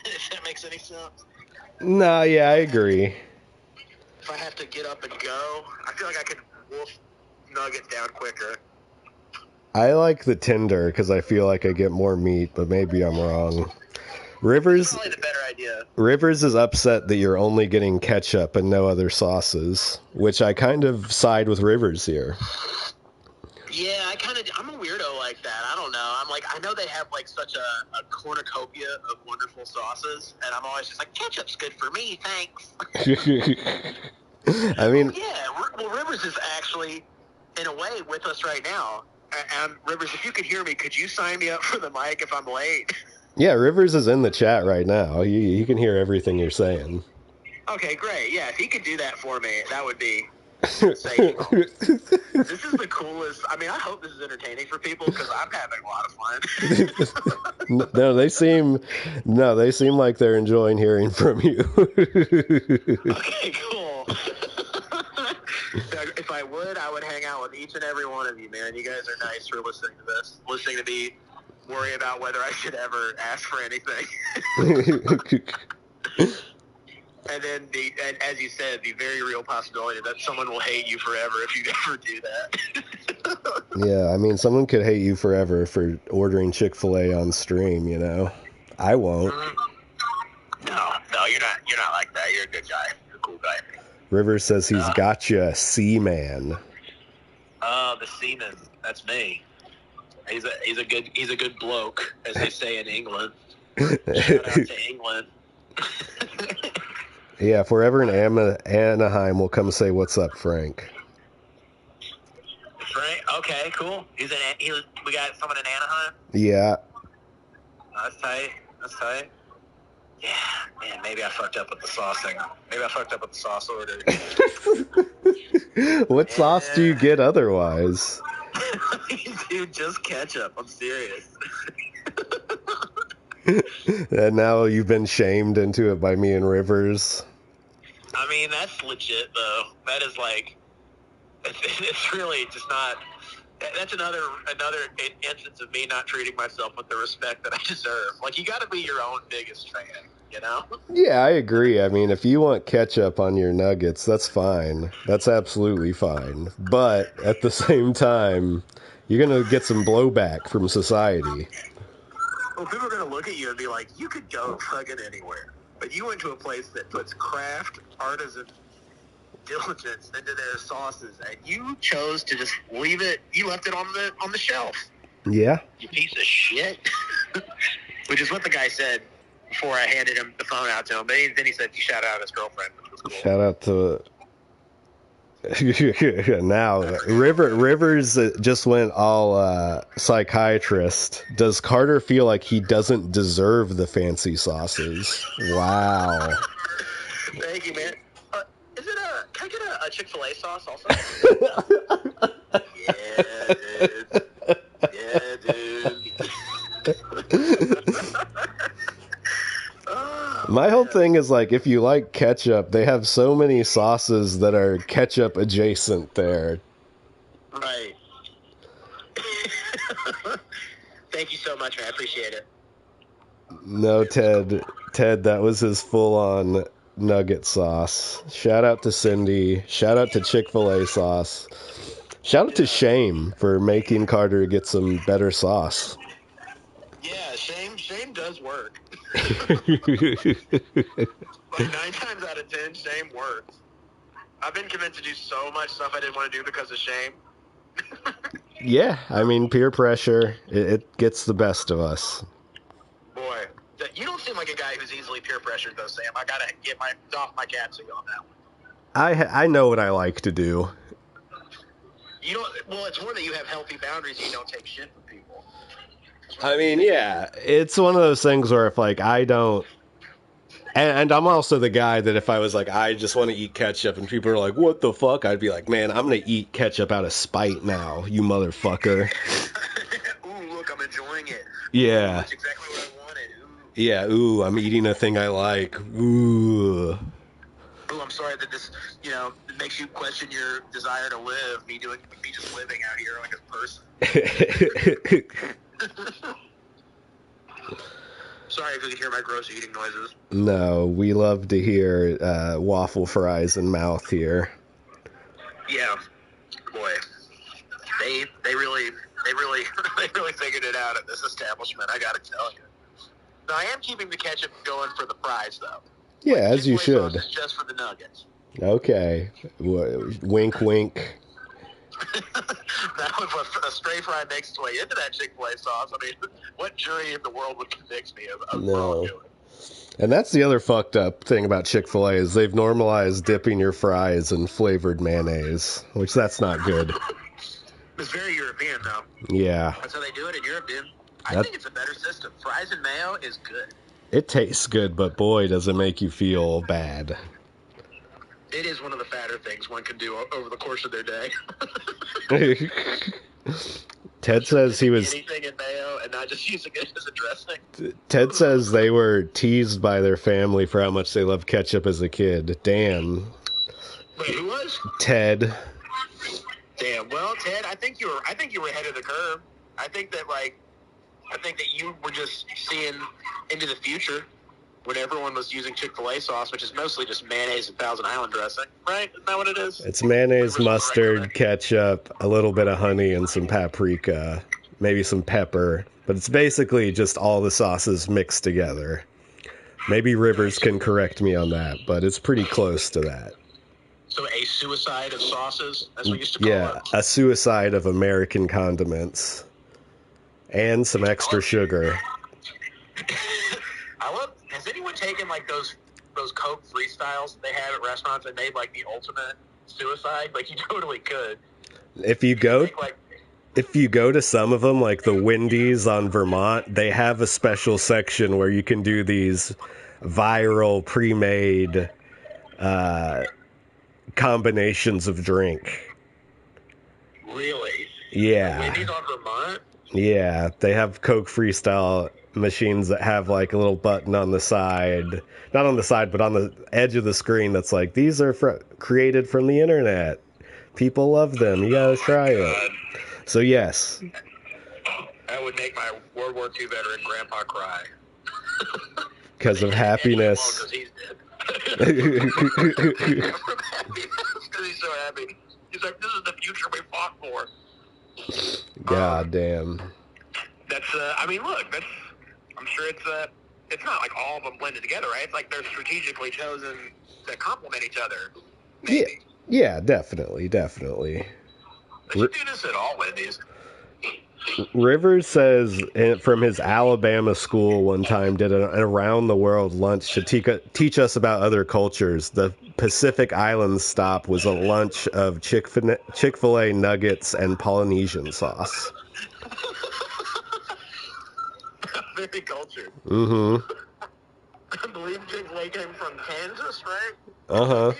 If that makes any sense. No, yeah, I agree. If I have to get up and go, I feel like I could wolf nuggets down quicker. I like the tender because I feel like I get more meat, but maybe I'm wrong. Rivers, That's probably the better idea. Rivers is upset that you're only getting ketchup and no other sauces, which I kind of side with Rivers here. Yeah, I'm a weirdo like that. I don't know. I'm like, I know they have like such a cornucopia of wonderful sauces, and I'm always just like, ketchup's good for me, thanks. I mean, well, Rivers is actually, in a way, with us right now. And Rivers, if you could hear me, could you sign me up for the mic if I'm late? Yeah, Rivers is in the chat right now. He can hear everything you're saying. Okay, great. Yeah, if he could do that for me, that would be sensational. This is the coolest. I mean, I hope this is entertaining for people because I'm having a lot of fun. No, they seem like they're enjoying hearing from you. Okay, cool. If I would hang out with each and every one of you, man. You guys are nice for listening to this. Listening to me worry about whether I should ever ask for anything. And then, as you said, the very real possibility that someone will hate you forever if you ever do that. Yeah, I mean, someone could hate you forever for ordering Chick-fil-A on stream, you know? I won't. No, you're not like that. You're a good guy. You're a cool guy. Rivers says he's got you, C-man. Oh, the seaman. That's me. He's a good bloke, as they say in England. Shout out to England. Yeah, if we're ever in Anaheim, we'll come say what's up, Frank. Frank, okay, cool. We got someone in Anaheim. Yeah. That's tight. Yeah, man, maybe I fucked up with the sauce thing. Maybe I fucked up with the sauce order. What sauce do you get otherwise? Dude, just ketchup. I'm serious. And now you've been shamed into it by me and Rivers. I mean, that's legit, though. That is like, it's really just not. That's another instance of me not treating myself with the respect that I deserve. Like, you got to be your own biggest fan, you know? Yeah, I agree. I mean, if you want ketchup on your nuggets, that's fine. That's absolutely fine. But at the same time, you're going to get some blowback from society. Well, people are going to look at you and be like, you could go fucking anywhere. But you went to a place that puts craft, artisan diligence into their sauces, and you chose to just leave it. You left it on the shelf. Yeah. You piece of shit. Which is what the guy said before I handed him the phone out to him. But then he said he shouted out his girlfriend, which was cool. Shout out to now Rivers just went all psychiatrist. Does Carter feel like he doesn't deserve the fancy sauces? Wow. Thank you, man. Can I get a Chick-fil-A sauce also? Yeah, dude. My whole thing is like, if you like ketchup, they have so many sauces that are ketchup adjacent there. Right. Thank you so much, man. I appreciate it. No, Ted, that was his full-on nugget sauce. Shout out to Cindy. Shout out to Chick-fil-A sauce. Shout out to Shame for making Carter get some better sauce. Yeah, shame does work. Like 9 times out of 10, shame works. I've been convinced to do so much stuff I didn't want to do because of shame. Yeah, I mean, peer pressure, it gets the best of us. Boy, you don't seem like a guy who's easily peer pressured, though, Sam. I gotta get off my capsule on that one. I know what I like to do. You don't. Well, it's more that you have healthy boundaries. You don't take shit from people. I mean, yeah, it's one of those things where if, like, I don't... And I'm also the guy that if I was like, I just want to eat ketchup, and people are like, what the fuck? I'd be like, man, I'm going to eat ketchup out of spite now, you motherfucker. Ooh, look, I'm enjoying it. Yeah. That's exactly what I wanted. Ooh. Yeah, ooh, I'm eating a thing I like. Ooh. Ooh, I'm sorry that this, makes you question your desire to live. Me just living out here like a person. Sorry if you can hear my gross eating noises. No, we love to hear waffle fries in mouth here. Yeah, boy, they really figured it out at this establishment. I gotta tell you. Now I am keeping the ketchup going for the fries, though. Yeah, as you should. Just for the nuggets. Okay, wink, wink. Now, if a stray fry makes its way into that Chick-fil-A sauce, I mean, what jury in the world would convict me of wrongdoing? And that's the other fucked up thing about Chick-fil-A is they've normalized dipping your fries in flavored mayonnaise, which that's not good. It's very European, though. Yeah. That's how they do it in Europe, dude. I think it's a better system. Fries and mayo is good. It tastes good, but boy, does it make you feel bad. It is one of the fatter things one can do over the course of their day. Ted says he was... anything in mayo and not just using it as a dressing. Ted says they were teased by their family for how much they loved ketchup as a kid. Damn. Wait, who was? Ted. Damn. Well, Ted, I think you were ahead of the curve. I think that you were just seeing into the future when everyone was using Chick-fil-A sauce, which is mostly just mayonnaise and Thousand Island dressing, right? Isn't that what it is? It's mayonnaise, mustard, ketchup, a little bit of honey, and some paprika, maybe some pepper. But it's basically just all the sauces mixed together. Maybe Rivers can correct me on that, but it's pretty close to that. So a suicide of sauces, as we used to call it? Yeah, a suicide of American condiments. And some extra sugar. taken like those Coke freestyles they have at restaurants and made like the ultimate suicide? Like you totally could. If you go to some of them, like the Wendy's on Vermont, they have a special section where you can do these viral pre-made combinations of drink. Really? Yeah. Wendy's on Vermont? Yeah, they have Coke Freestyle machines that have like a little button on the side. Not on the side, but on the edge of the screen that's like, these are created from the internet. People love them. You gotta try it. So yes. That would make my World War II veteran grandpa cry. Because of happiness. Because he's dead. Because he's so happy. He's like, this is the future we fought for. God damn. That's, I mean, look, I'm sure it's not like all of them blended together, right? It's like they're strategically chosen to complement each other. Maybe. Yeah, definitely. They should do this at all Wendy's. Rivers says from his Alabama school one time did an around-the-world lunch to teach us about other cultures. The Pacific Islands stop was a lunch of Chick-fil-A nuggets and Polynesian sauce. Very cultured. Mm-hmm. I believe Chick-fil-A came from Kansas, right? Uh-huh.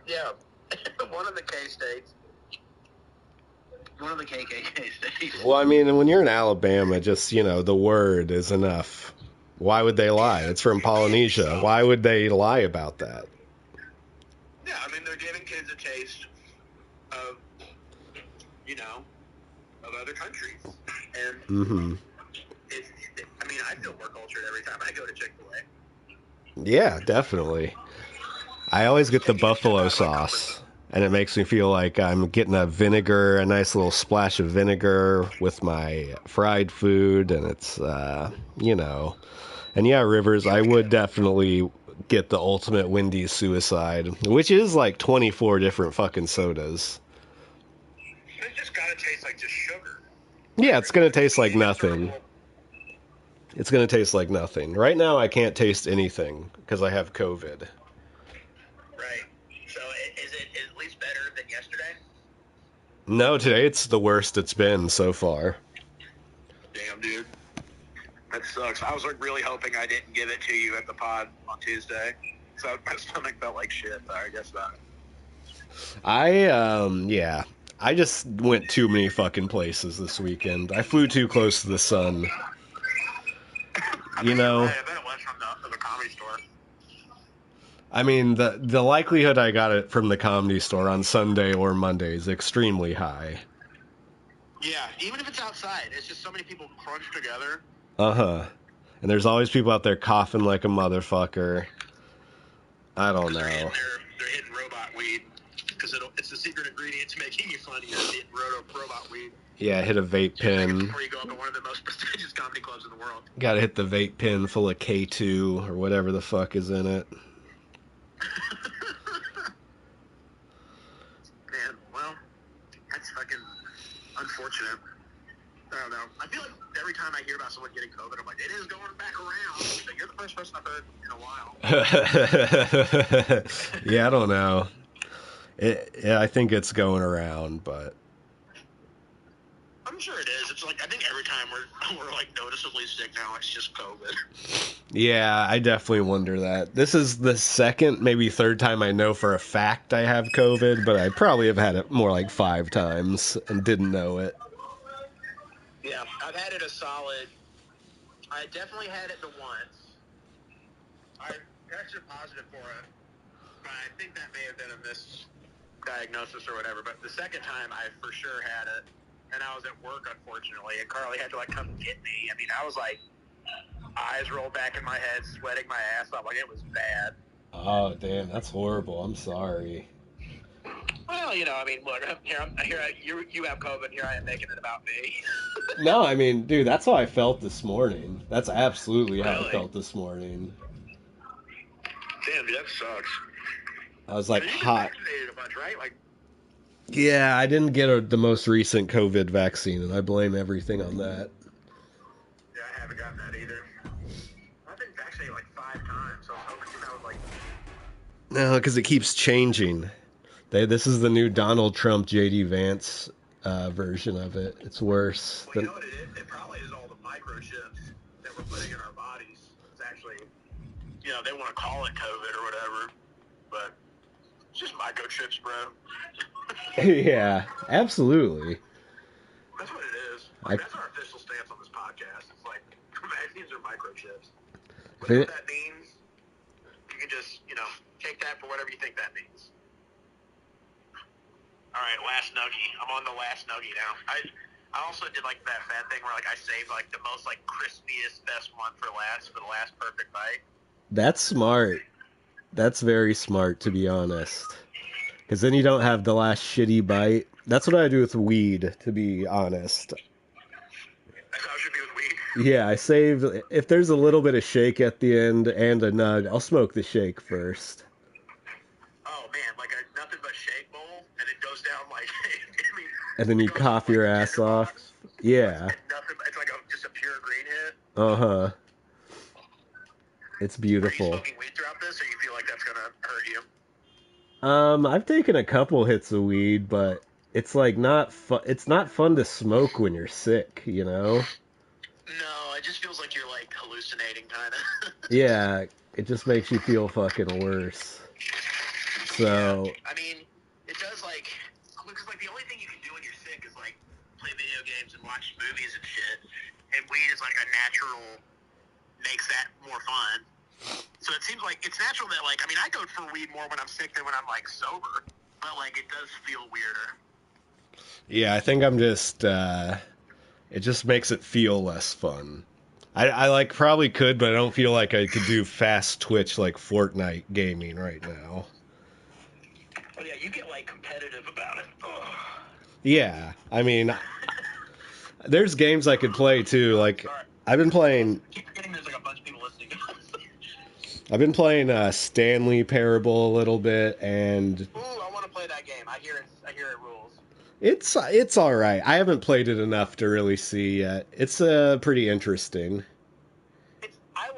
Yeah. One of the K-states. One of the KKK states. Well, I mean, when you're in Alabama, just, the word is enough. Why would they lie? It's from Polynesia. Why would they lie about that? Yeah, I mean, they're giving kids a taste of, of other countries. And Mm-hmm. I feel more cultured every time I go to Chick-fil-A. Yeah, definitely. I always get the buffalo sauce. And it makes me feel like I'm getting a nice little splash of vinegar with my fried food, and it's, And yeah, Rivers, I would definitely get the ultimate Wendy's suicide, which is like 24 different fucking sodas. It's just gotta taste like just sugar. Yeah, it's gonna taste like nothing. It's gonna taste like nothing. Right now, I can't taste anything because I have COVID. Right. So is it at least better than yesterday? No, today it's the worst it's been so far. Damn, dude. That sucks. I was like really hoping I didn't give it to you at the pod on Tuesday. So my stomach felt like shit, but I guess not. I just went too many fucking places this weekend. I flew too close to the sun. I bet it was from the Comedy Store. I mean, the likelihood I got it from the Comedy Store on Sunday or Monday is extremely high. Yeah, even if it's outside, it's just so many people crunched together. Uh-huh. And there's always people out there coughing like a motherfucker. I don't know. They're hitting robot weed. Because it's the secret ingredient to making you funny. You're hitting robot weed. Yeah, hit a vape pen. Before you go up to one of the most prestigious comedy clubs in the world. Gotta hit the vape pen full of K2 or whatever the fuck is in it. Man, well, that's fucking unfortunate. I don't know. I feel like every time I hear about someone getting COVID, I'm like, it is going back around. So you're the first person I've heard in a while. Yeah, I don't know. I think it's going around, but I'm sure it is. It's like I think every time we're like noticeably sick now, it's just COVID. Yeah, I definitely wonder that. This is the second, maybe third time I know for a fact I have COVID, but I probably have had it more like 5 times and didn't know it. Yeah, I've had it a solid. I definitely had it the once. I tested positive for it, but I think that may have been a misdiagnosis or whatever. But the second time, I for sure had it, and I was at work, unfortunately, and Carly had to like come get me. I mean, I was like, eyes rolled back in my head, sweating my ass off, like it was bad. Oh, damn, that's horrible. I'm sorry. Well, I mean, look, you have COVID, here I am making it about me. No, I mean, dude, that's how I felt this morning. That's absolutely how I felt this morning. Damn, dude, that sucks. I was like hot. Vaccinated a bunch, right? Like, yeah, I didn't get the most recent COVID vaccine, and I blame everything on that. Yeah, I haven't gotten that either. I've been No, because it keeps changing. This is the new Donald Trump JD Vance version of it. It's worse. Well, you know what it is? It probably is all the microchips that we're putting in our bodies. It's actually, they want to call it COVID or whatever, but it's just microchips, bro. Yeah, absolutely. That's what it is. That's our official stance on this podcast. It's like vaccines are microchips. Whatever that means, you can just, take that for whatever you think that means. All right, last nuggie. I'm on the last nuggie now. I also did like that fat thing where like I saved like the most like crispiest best one for the last perfect bite. That's smart. That's very smart, to be honest. Because then you don't have the last shitty bite. That's what I do with weed, to be honest. That's how it should be with weed. Yeah, I save. If there's a little bit of shake at the end and a nug, I'll smoke the shake first. Oh man, like a nothing but shake bowl, and it goes down like. I mean, and then you cough your ass off. Yeah. It's like just a pure green hit. Uh-huh. It's beautiful. Are you smoking weed throughout this, or you feel like that's gonna hurt you? I've taken a couple hits of weed, but it's like it's not fun to smoke when you're sick, you know? No, it just feels like you're like hallucinating, kind of. Yeah, it just makes you feel fucking worse. So. Yeah. I mean, it does like, because like the only thing you can do when you're sick is like play video games and watch movies and shit. And weed is like a natural, makes that more fun. So it seems like it's natural that like, I mean, I go for weed more when I'm sick than when I'm like sober, but like it does feel weirder. Yeah, I think I'm just, it just makes it feel less fun. I like probably could, but I don't feel like I could do fast twitch like Fortnite gaming right now. Oh yeah, you get like competitive about it. Ugh. Yeah, I mean, there's games I could play too. Like I've been playing. I keep forgetting there's like a bunch of people listening. I've been playing Stanley Parable a little bit, and ooh, I want to play that game. I hear it rules. It's all right. I haven't played it enough to really see yet. It's pretty interesting. I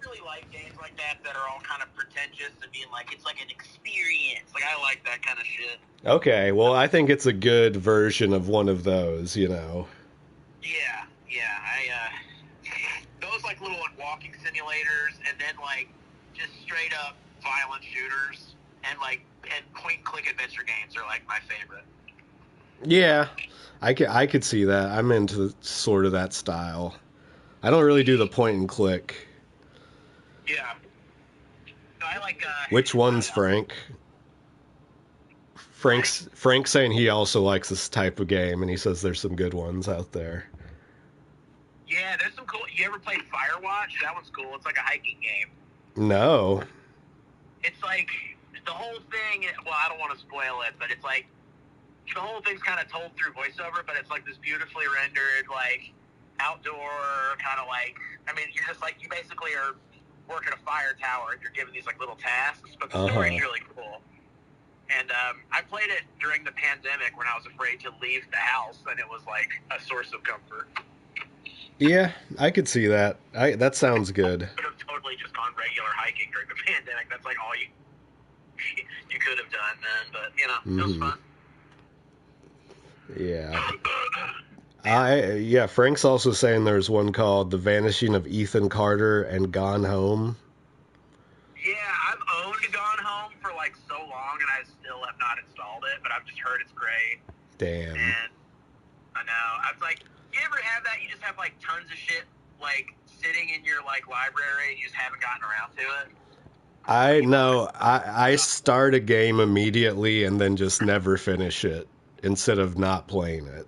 really like games like that are all kind of pretentious and being like it's like an experience. Like I like that kind of shit. Okay, well I think it's a good version of one of those, you know. Yeah. Those like little like walking simulators and then like just straight up violent shooters and point click adventure games are like my favorite. Yeah, I could see that. I'm into sort of that style. I don't really do the point and click. Yeah. No, I like. Which one's Frank? Frank's saying he also likes this type of game, and he says there's some good ones out there. Yeah, there's some cool. You ever played Firewatch? That one's cool. It's like a hiking game. No. It's like the whole thing. Well, I don't want to spoil it, but it's like the whole thing's kind of told through voiceover, but it's like this beautifully rendered, like outdoor kind of like. I mean, you're just like you basically are working a fire tower and you're given these like little tasks, but the story's really cool. And I played it during the pandemic when I was afraid to leave the house, and it was like a source of comfort. Yeah, I could see that. That sounds good. I could have totally just gone regular hiking during the pandemic. That's like all you could have done then, but it was fun. Yeah. Frank's also saying there's one called The Vanishing of Ethan Carter and Gone Home. Yeah, I've owned Gone Home for like so long, and I still have not installed it, but I've just heard it's great. Damn. And I know. I was like, you ever have that? You just have like tons of shit like sitting in your like library, and you just haven't gotten around to it? I know. I start a game immediately and then just never finish it instead of not playing it.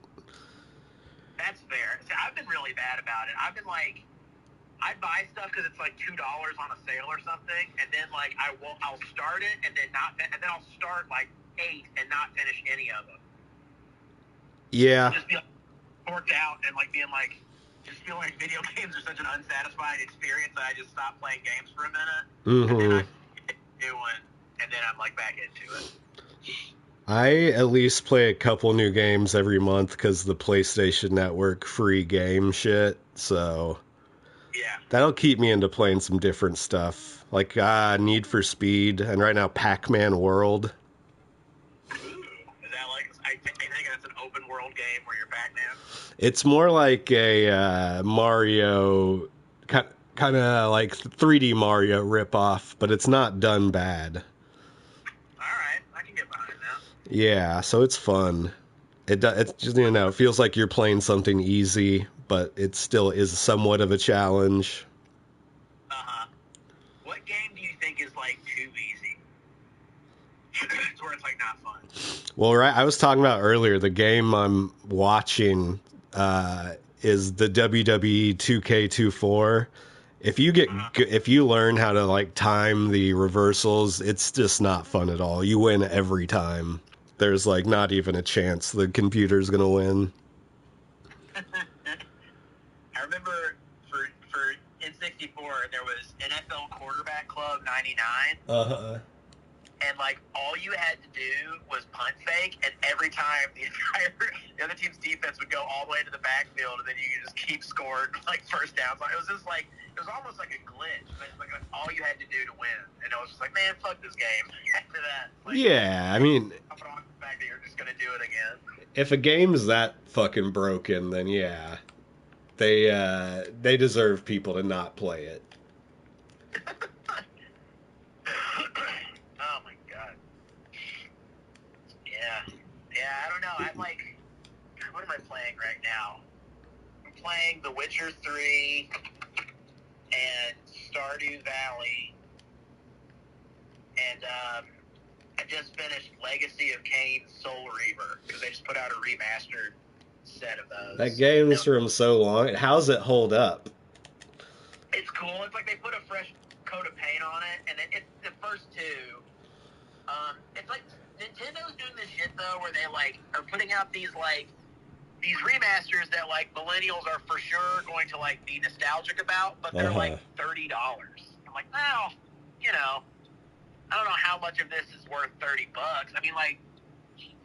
That's fair. See, I've been really bad about it. I've been like, I buy stuff because it's like $2 on a sale or something, and then like I'll start it and then and then I'll start like 8 and not finish any of them. Yeah. Just be like, worked out and like being like, just feel like video games are such an unsatisfying experience that I just stop playing games for a minute. And then I get a new one, and then I'm like back into it. I at least play a couple new games every month because the PlayStation Network free game shit. So Yeah. That'll keep me into playing some different stuff, like Need for Speed, and right now Pac-Man World. Ooh. Is that like, I think it's an open world game where you're Pac-Man? It's more like a Mario, kind of like 3D Mario ripoff, but it's not done bad. All right. I can get behind that. Yeah, so it's fun. It's just, it feels like you're playing something easy, but it still is somewhat of a challenge. Uh-huh. What game do you think is, like, too easy? It's where it's, like, not fun. Well, right, I was talking about earlier, the game I'm watching is the WWE 2K24. If you learn how to like time the reversals, it's just not fun at all. You win every time. There's like not even a chance the computer's gonna win. I remember for N64, there was NFL Quarterback Club 99. Uh-huh. And, like, all you had to do was punt fake, and every time the other team's defense would go all the way to the backfield, and then you could just keep scoring, like, first downs. It was just, like, it was almost like a glitch, but it's like all you had to do to win. And I was just like, man, fuck this game. After that. Like, Yeah, I mean, I'm on the fact that you're just going to do it again. if a game's that fucking broken, then yeah, they deserve people to not play it. Oh my god. Yeah, I don't know. I'm like, what am I playing right now? I'm playing The Witcher 3 and Stardew Valley, and I just finished Legacy of Kain Soul Reaver, because they just put out a remastered set of those. That game's from so long. How's it hold up? It's cool. It's like they put a fresh coat of paint on it, and it's the first two. It's like Nintendo's doing this shit though, where they like are putting out these remasters that like millennials are for sure going to like be nostalgic about, but they're like $30. I'm like, well, I don't know how much of this is worth $30. I mean, like,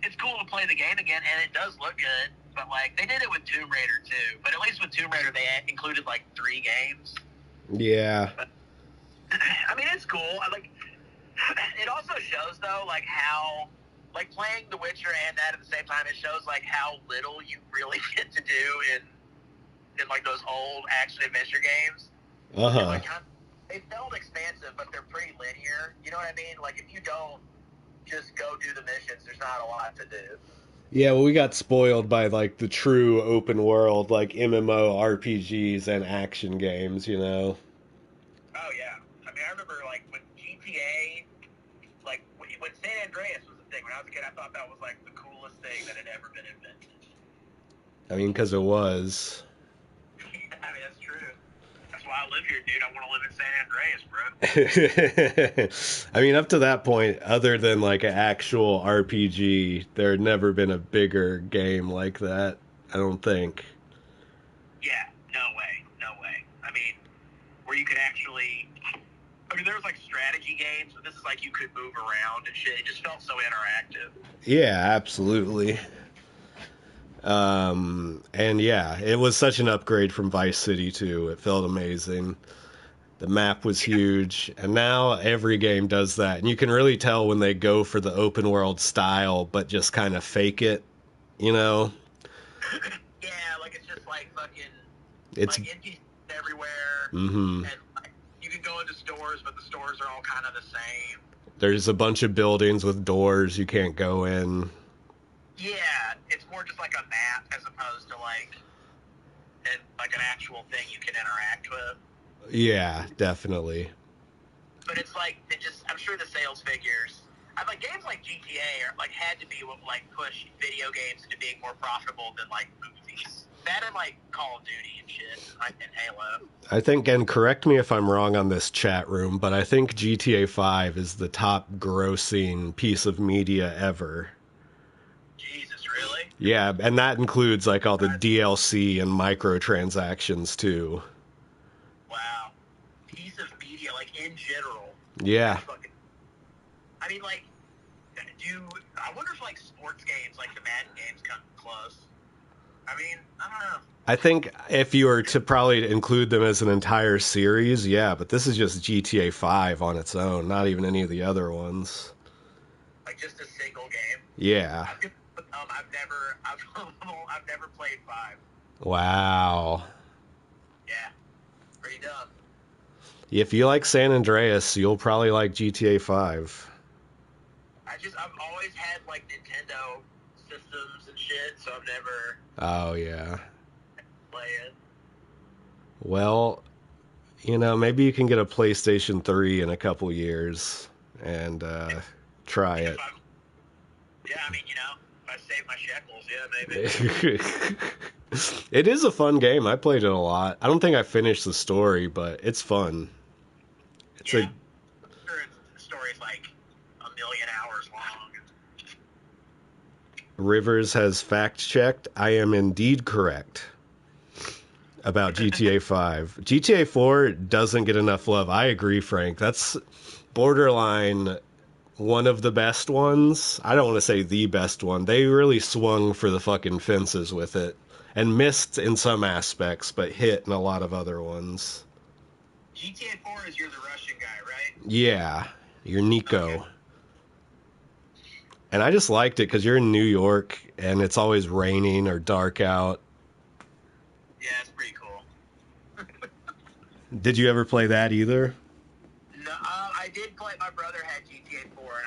it's cool to play the game again, and it does look good. But like, they did it with Tomb Raider too. But at least with Tomb Raider, they included like 3 games. Yeah. But, I mean, it's cool. It also shows though, like how, like playing The Witcher and that at the same time, it shows like how little you really get to do in like those old action adventure games. Like, they felt expansive, but they're pretty linear. You know what I mean? Like if you don't just go do the missions, there's not a lot to do. Yeah, well, we got spoiled by like the true open world, like MMO RPGs and action games, Oh yeah, I mean, I remember like when GTA, like when San Andreas was a thing. When I was a kid, I thought that was like the coolest thing that had ever been invented. I mean, because it was. I mean, that's true. That's why I live here, dude. I want to live in San Andreas, bro. I mean, up to that point, other than like an actual RPG, there had never been a bigger game like that. I don't think. Yeah, no way. I mean, where you could actually. I mean, there was like strategy games, but this is like you could move around and shit. It just felt so interactive. Yeah, absolutely. And yeah, it was such an upgrade from Vice City too. It felt amazing. The map was huge, and now every game does that. And you can really tell when they go for the open world style, but just kind of fake it, Yeah, like it's just like fucking, It's like NPCs everywhere, mm-hmm. and like, you can go into stores, but the stores are all kind of the same. There's a bunch of buildings with doors you can't go in. Yeah, it's more just like a map as opposed to like an actual thing you can interact with. Yeah, definitely. But it's like I'm sure the sales figures. I'm like games like GTA are like had to be what like push video games into being more profitable than like movies. That and like Call of Duty and shit, and Halo. I think, and correct me if I'm wrong on this chat room, but I think GTA 5 is the top grossing piece of media ever. Jesus, really? Yeah, and that includes like all the DLC and microtransactions too. Wow. Piece of media, like in general. Yeah. I mean, like, I wonder if like sports games, like the Madden games, come close. I mean, I don't know. I think if you were to probably include them as an entire series, yeah, but this is just GTA 5 on its own, not even any of the other ones. Like just a single game. Yeah. I've never played 5. Wow. Yeah, pretty dumb. If you like San Andreas, you'll probably like GTA 5. I've always had like Nintendo systems and shit, so I've never Oh, yeah. played it. Well, you know, maybe you can get a PlayStation 3 in a couple years and try it. Yeah, I mean, you know, if I save my shekels, yeah, maybe. It is a fun game. I played it a lot. I don't think I finished the story, but it's fun. It's Yeah. Sure, the story's like a million hours long. Rivers has fact-checked. I am indeed correct about GTA 5. GTA 4 doesn't get enough love. I agree, Frank. That's borderline one of the best ones. I don't want to say the best one. They really swung for the fucking fences with it and missed in some aspects, but hit in a lot of other ones. GTA 4 is you're the Russian guy, right? Yeah, you're Nico. Okay. And I just liked it because you're in New York and it's always raining or dark out. Yeah, it's pretty cool. Did you ever play that either? No, I did play. My brother had GTA 4, and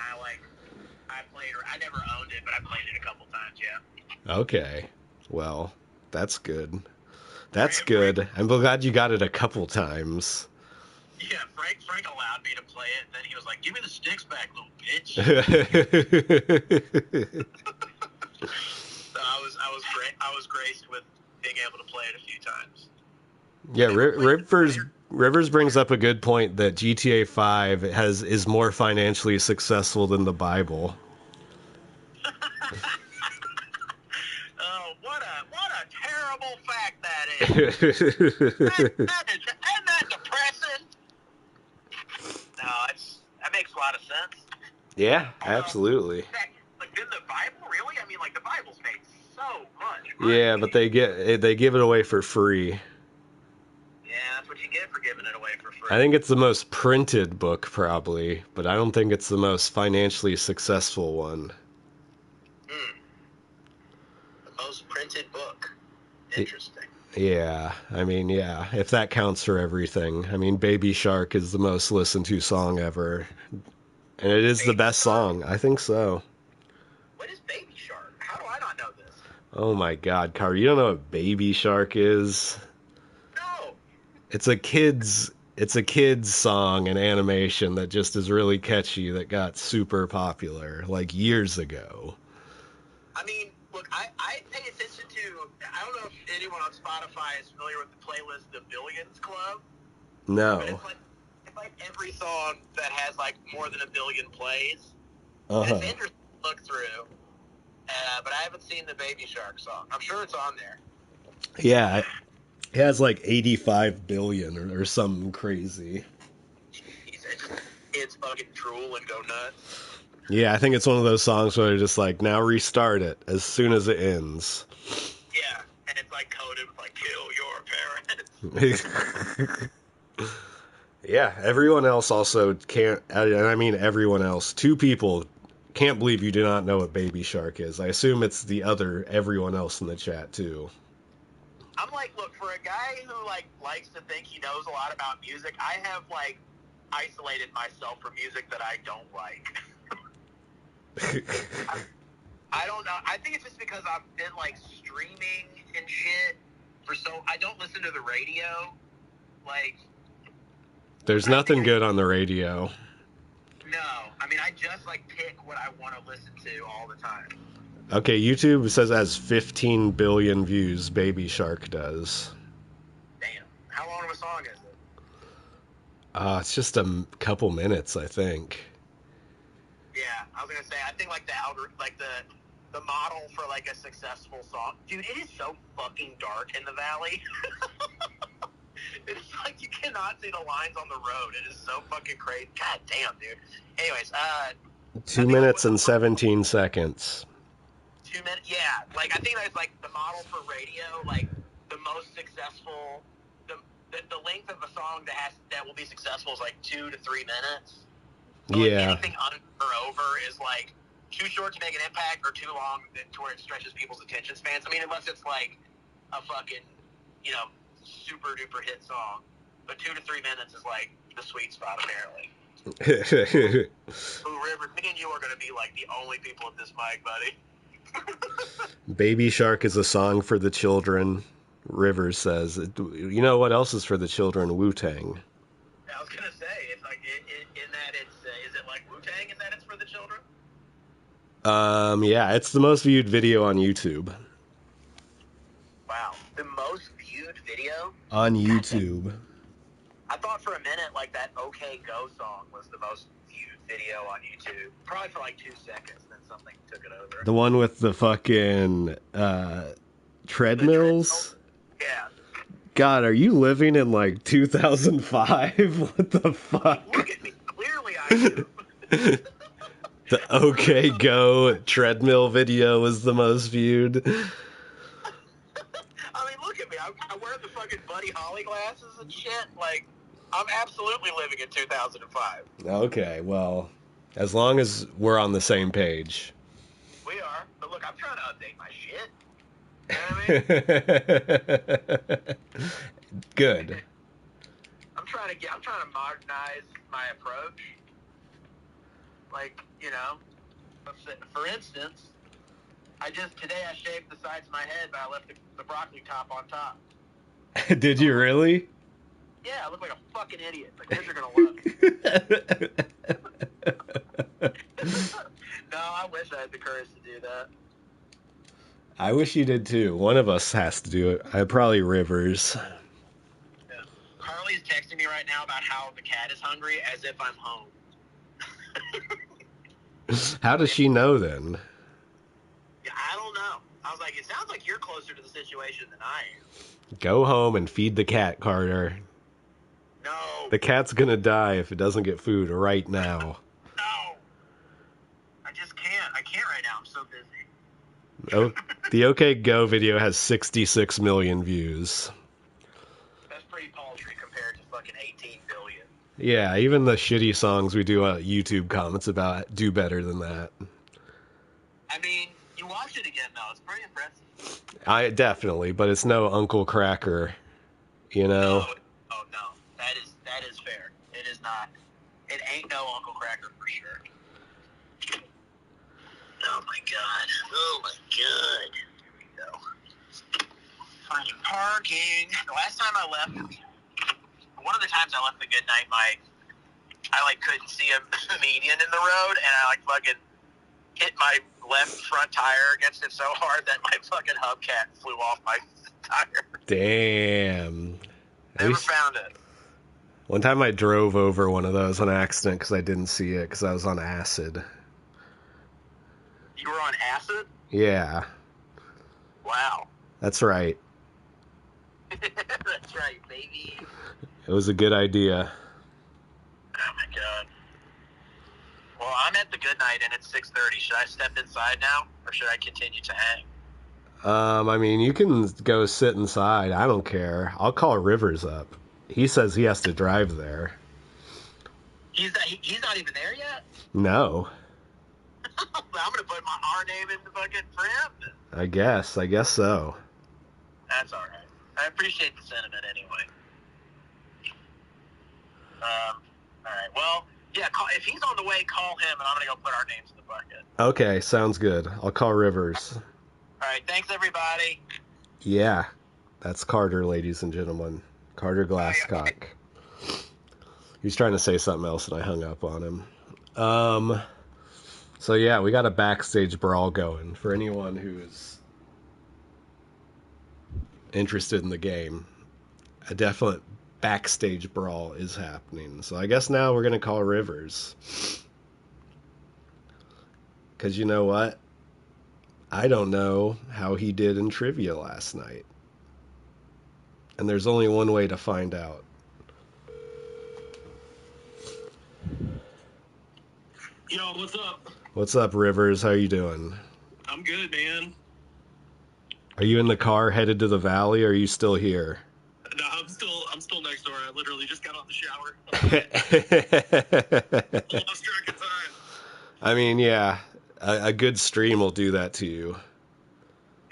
I played. I never owned it, but I played it a couple times. Yeah. Okay. Well, that's good. That's good. I'm glad you got it a couple times. Yeah, Frank allowed me to play it, and then he was like, "Give me the sticks back, little bitch." So I was graced with being able to play it a few times. Yeah, Rivers brings up a good point that GTA 5 is more financially successful than the Bible. Oh, what a terrible fact that is. Isn't that depressing? No, that makes a lot of sense. Yeah, absolutely. Like in the Bible, really? I mean, like the Bible's made so much money. Yeah, but they give it away for free. Yeah, that's what you get for giving it away for free. I think it's the most printed book, probably, but I don't think it's the most financially successful one. The most printed book. Interesting. Yeah, I mean, yeah, if that counts for everything. I mean, Baby Shark is the most listened to song ever. And it is the best song. I think so. What is Baby Shark? How do I not know this? Oh my god, Car, you don't know what Baby Shark is? No. It's a kid's song and animation that just is really catchy that got super popular like years ago. I mean, look, I pay attention to, I don't know if anyone on Spotify is familiar with the playlist The Billions Club. No. But it's like every song that has like more than 1 billion plays. Uh-huh. It's interesting to look through. But I haven't seen the Baby Shark song. I'm sure it's on there. Yeah, it has like 85 billion or something crazy. It's fucking drool and go nuts. Yeah, I think it's one of those songs where they're just like, now restart it as soon as it ends. Yeah, and it's like coded with like, kill your parents. Yeah, everyone else also can't, and I mean everyone else, 2 people can't believe you do not know what Baby Shark is. I assume it's the other everyone else in the chat too. I'm like, look, for a guy who like likes to think he knows a lot about music, I have like isolated myself from music that I don't like. I don't know. I think it's just because I've been like streaming and shit I don't listen to the radio. Like, there's nothing good on the radio. No, I mean I just like pick what I want to listen to all the time. Okay, YouTube says it has 15 billion views. Baby Shark does. Damn. How long of a song is it? It's just a couple minutes, I think. Yeah, I was gonna say. I think like the model for like a successful song, dude. It is so fucking dark in the valley. It's like you cannot see the lines on the road. It is so fucking crazy. God damn, dude. Anyways, 2 minutes and 17 seconds. 2 minutes. Yeah, like I think that's like the model for radio. Like the most successful, the length of a song that will be successful is like 2 to 3 minutes. So like Yeah. anything under or over is like too short to make an impact or too long to where it stretches people's attention spans. I mean, unless it's like a fucking, super duper hit song. But 2 to 3 minutes is like the sweet spot apparently. Ooh, River, me and you are going to be like the only people at this mic, buddy. Baby Shark is a song for the children, Rivers says. You know what else is for the children? Wu-Tang. I was going to say, it's like, in that it's, is it like Wu-Tang in that it's for the children? Yeah, it's the most viewed video on YouTube. Wow. The most viewed video? On YouTube. I thought for a minute, like, that OK Go song was the most viewed video on YouTube. Probably for like 2 seconds, then something took it over. The one with the fucking treadmills? Yeah. God, are you living in like 2005? What the fuck? Look at me. Clearly I do. The OK Go treadmill video was the most viewed. I mean, look at me. I wear the fucking Buddy Holly glasses and shit. Like, I'm absolutely living in 2005. Okay, well, as long as we're on the same page. We are. But look, I'm trying to update my shit. You know what I mean? Good. I'm trying to modernize my approach. Like, for instance, today I shaved the sides of my head, but I left the broccoli top on top. Did you really? Yeah, I look like a fucking idiot. Like, kids are gonna look. No, I wish I had the courage to do that. I wish you did too. One of us has to do it. Probably Rivers. Yeah. Carly's texting me right now about how the cat is hungry, as if I'm home. How does she know then? Yeah, I don't know. I was like, it sounds like you're closer to the situation than I am. Go home and feed the cat, Carter. No. The cat's gonna die if it doesn't get food right now. No. I just can't. I can't right now. I'm so busy. Oh, the OK Go video has 66 million views. That's pretty paltry compared to fucking 18 billion. Yeah, even the shitty songs we do YouTube comments about do better than that. I mean, you watch it again though. It's pretty impressive. I definitely, but it's no Uncle Cracker, you know. Oh no, that is fair. It is not. It ain't no Uncle Cracker for sure. Oh my god. Oh my god. Here we go. Finding parking. The last time I left, one of the times I left the good night mic, I like couldn't see a median in the road, and I like fucking hit my left front tire against it so hard that my fucking hubcap flew off my tire. Damn. Never found it. One time I drove over one of those on accident because I didn't see it because I was on acid. You were on acid? Yeah. Wow. That's right. That's right, baby. It was a good idea. Oh my god. Well, I'm at the good night and it's 6:30. Should I step inside now or should I continue to hang? I mean, you can go sit inside. I don't care. I'll call Rivers up. He says he has to drive there. He's not even there yet? No. I'm going to put our name in the fucking for him. I guess so. That's all right. I appreciate the sentiment anyway. All right. Well, yeah, if he's on the way, call him, and I'm going to go put our names in the bucket. Okay, sounds good. I'll call Rivers. All right. Thanks, everybody. Yeah, that's Carter, ladies and gentlemen. Carter Glasscock. He's trying to say something else, and I hung up on him. So yeah, we got a backstage brawl going. For anyone who's interested in the game, a definite backstage brawl is happening. So I guess now we're going to call Rivers. Because you know what? I don't know how he did in trivia last night. And there's only one way to find out. Yo, what's up? What's up, Rivers? How you doing? I'm good, man. Are you in the car headed to the valley, or are you still here? No, I'm still next door. I literally just got out the shower. Lost track of time. I mean, yeah, a good stream will do that to you.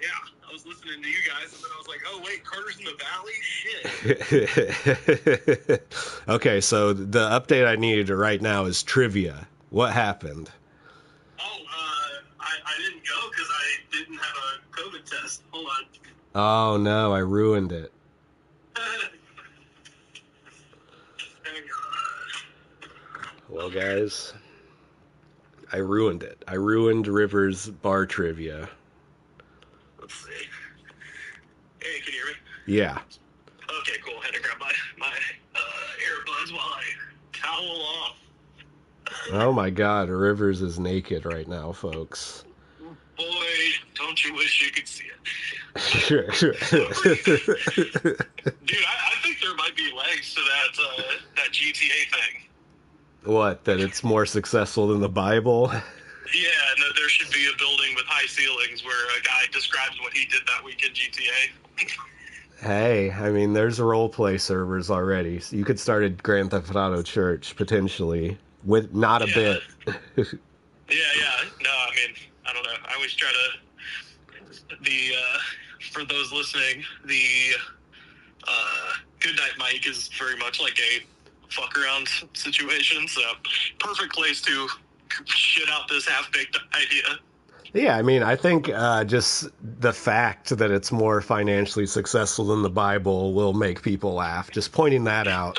Yeah, I was listening to you guys, and then I was like, oh, wait, Carter's in the valley? Shit. Okay, so the update I needed right now is trivia. What happened? Oh, I didn't go because I didn't have a COVID test. Hold on. Oh no, I ruined it. Hang Well, guys, I ruined it. I ruined River's bar trivia. Let's see. Hey, can you hear me? Yeah. Okay, cool. Had to grab my earbuds while I towel off. Oh my God, Rivers is naked right now, folks. Boy, don't you wish you could see it. Dude, Dude, I think there might be legs to that GTA thing. What? That it's more successful than the Bible? Yeah, and that there should be a building with high ceilings where a guy describes what he did that week in GTA. Hey, I mean, there's role-play servers already. So you could start a Grand Theft Auto Church, potentially, with not a bit. Yeah. No, I mean, I don't know. I always try to... For those listening, the Goodnight Mike is very much like a fuck-around situation, so perfect place to shit out this half-baked idea. Yeah, I mean, I think just the fact that it's more financially successful than the Bible will make people laugh. Just pointing that out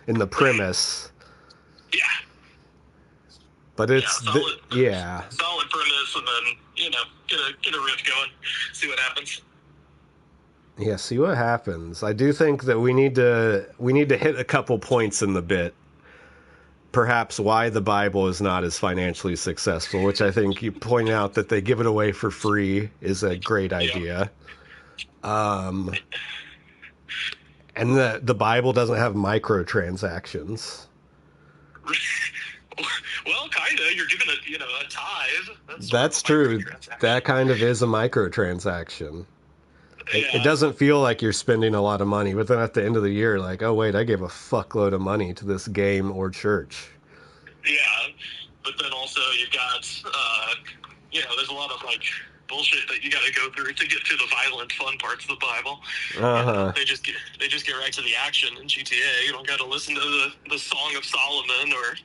in the premise. Yeah. But it's solid yeah. Solid premise, and then get a riff going, see what happens. Yeah, see what happens. I do think that we need to hit a couple points in the bit. Perhaps why the Bible is not as financially successful, which I think you point out that they give it away for free is a great idea. And the Bible doesn't have microtransactions. Well, kinda. You're giving it, a tithe. That's true. That kind of is a microtransaction. It doesn't feel like you're spending a lot of money, but then at the end of the year, like, oh wait, I gave a fuckload of money to this game or church. Yeah, but then also you've got, there's a lot of like bullshit that you got to go through to get to the violent, fun parts of the Bible. They just get right to the action in GTA. You don't got to listen to the Song of Solomon or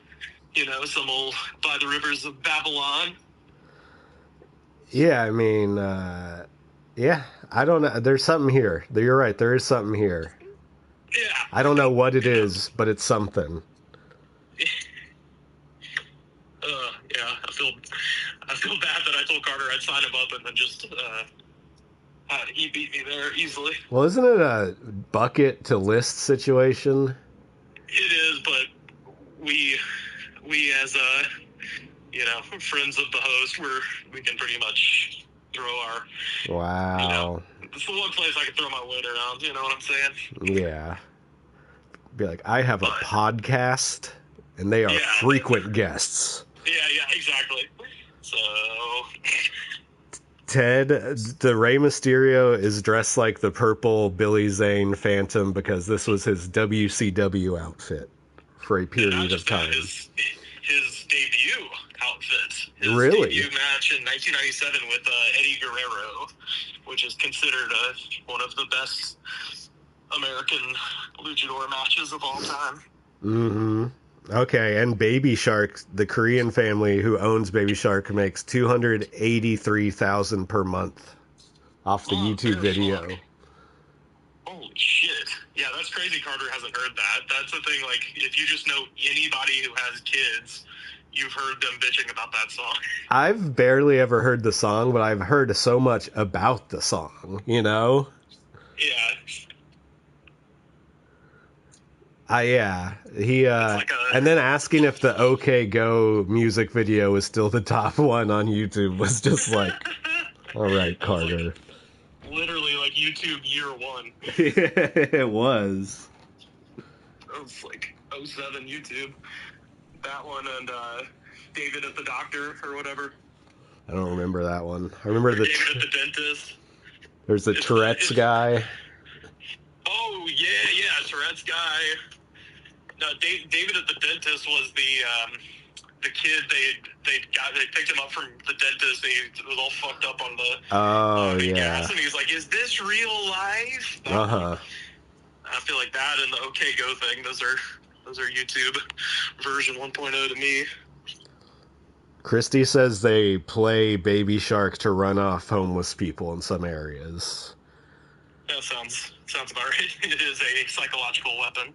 some old By the Rivers of Babylon. Yeah, I mean, yeah, I don't know. There's something here. You're right. There is something here. Yeah. I don't know what it is, but it's something. Yeah, I feel bad that I told Carter I'd sign him up and then just he beat me there easily. Well, isn't it a bucket to list situation? It is, but we as friends of the host, we can pretty much throw our wow. It's the one place I can throw my weight around. You know what I'm saying? Yeah. Be like, I have a podcast, and they are frequent guests. Yeah, exactly. So, Ted, the Rey Mysterio is dressed like the purple Billy Zane Phantom because this was his WCW outfit for a period of time. His debut outfit. His really? Debut match in 1997 with Eddie Guerrero, which is considered one of the best American luchador matches of all time. Mm-hmm. Okay, and Baby Shark, the Korean family who owns Baby Shark, makes $283,000 per month off the YouTube video. Fuck. Holy shit. Yeah, that's crazy Carter hasn't heard that. That's the thing, like, if you just know anybody who has kids, you've heard them bitching about that song. I've barely ever heard the song, but I've heard so much about the song, Yeah. He and then asking if the OK Go music video was still the top one on YouTube was just like, all right, Carter. Literally like YouTube year one. It was. It was like 07 YouTube. That one and David at the Doctor or whatever. I don't remember that one. I remember David at the dentist. There's the Tourette's guy. Oh yeah, Tourette's guy. No, David at the dentist was the kid they picked him up from the dentist. He was all fucked up on the gas, and he's like, "Is this real life?" I feel like that and the OK Go thing. Those are YouTube version 1.0 to me. Christy says they play Baby Shark to run off homeless people in some areas. That sounds about right. It is a psychological weapon.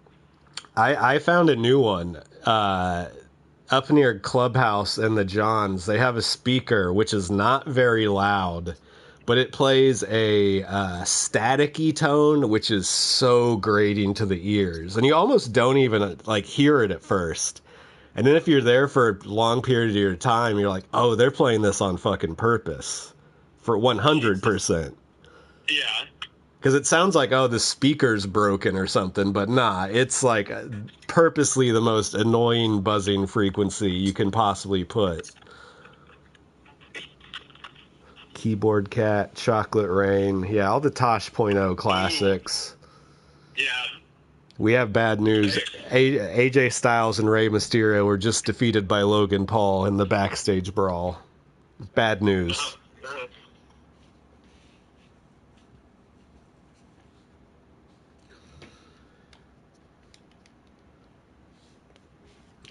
I found a new one. Up near Clubhouse and the Johns, they have a speaker which is not very loud, but it plays a staticky tone, which is so grating to the ears, and you almost don't even like hear it at first. And then if you're there for a long period of your time, you're like, oh, they're playing this on fucking purpose for 100%. Yeah. Because it sounds like, oh, the speaker's broken or something, but nah, it's like purposely the most annoying buzzing frequency you can possibly put. Keyboard Cat, Chocolate Rain, yeah, all the Tosh.0 classics. Yeah. We have bad news. AJ Styles and Rey Mysterio were just defeated by Logan Paul in the backstage brawl. Bad news.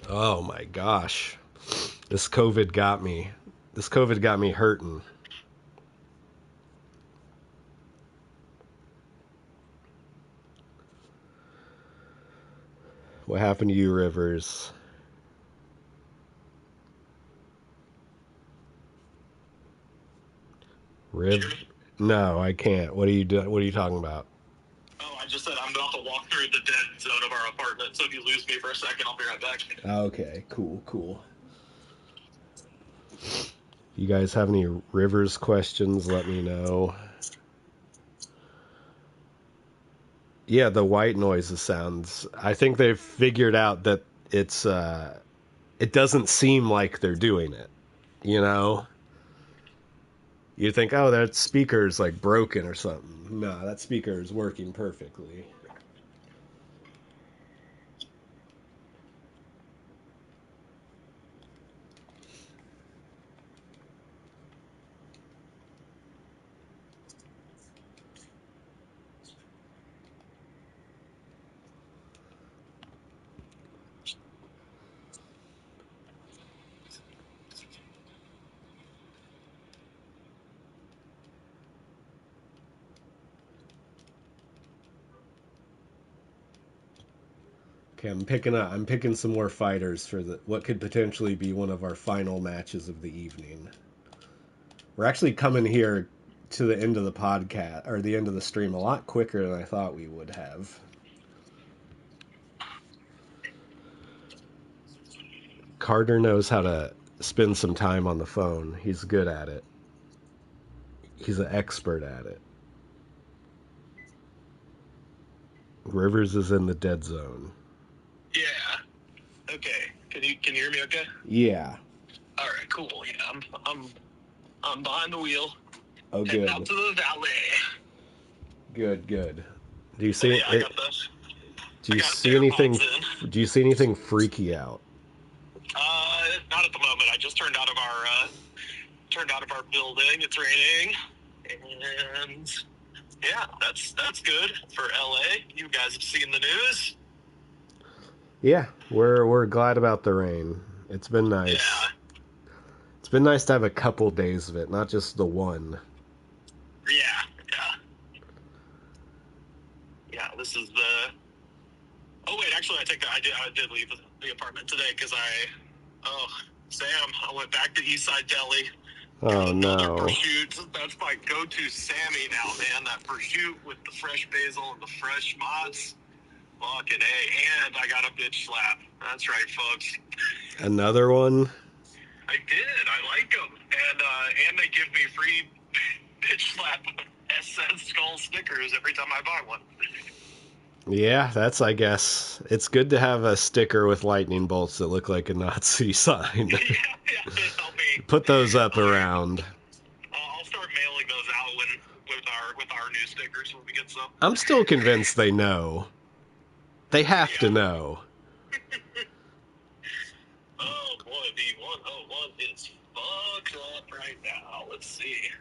Oh my gosh. This COVID got me. This COVID got me hurting. What happened to you, Rivers? No, I can't. What are you doing? What are you talking about? Oh, I just said I'm about to walk through the dead zone of our apartment, so if you lose me for a second, I'll be right back. Okay, cool. You guys have any Rivers questions? Let me know. Yeah, the white noise sounds. I think they've figured out that it's it doesn't seem like they're doing it. You know? You think, oh, that speaker's like broken or something. No, that speaker is working perfectly. Okay, I'm picking some more fighters for what could potentially be one of our final matches of the evening. We're actually coming here to the end of the podcast or the end of the stream a lot quicker than I thought we would have. Carter knows how to spend some time on the phone. He's good at it. He's an expert at it. Rivers is in the dead zone. Yeah. Okay. Can you hear me okay? Yeah. All right, cool. Yeah, I'm behind the wheel. Oh, heading good. Out to the valley. Good. Do you see I got this. Do you see anything? Do you see anything freaky out? Not at the moment. I just turned out of our building. It's raining, and yeah, that's good for LA. You guys have seen the news. Yeah, we're glad about the rain. It's been nice. Yeah. It's been nice to have a couple days of it, not just the one. Yeah. This is the. Oh wait, actually, I did leave the apartment today because Sam, I went back to Eastside Deli. Oh another no. prosciutto. That's my go-to Sammy now, man. That prosciutto with the fresh basil and the fresh mozz. Fucking A. And I got a bitch slap. That's right, folks. Another one? I did. I like them. And they give me free bitch slap SS Skull stickers every time I buy one. Yeah, that's, I guess, it's good to have a sticker with lightning bolts that look like a Nazi sign. yeah, it helped me Put those up around. I'll start mailing those out with our new stickers when we get some. I'm still convinced they know. They have to know. Oh boy, the 101 is fucked up right now. Let's see.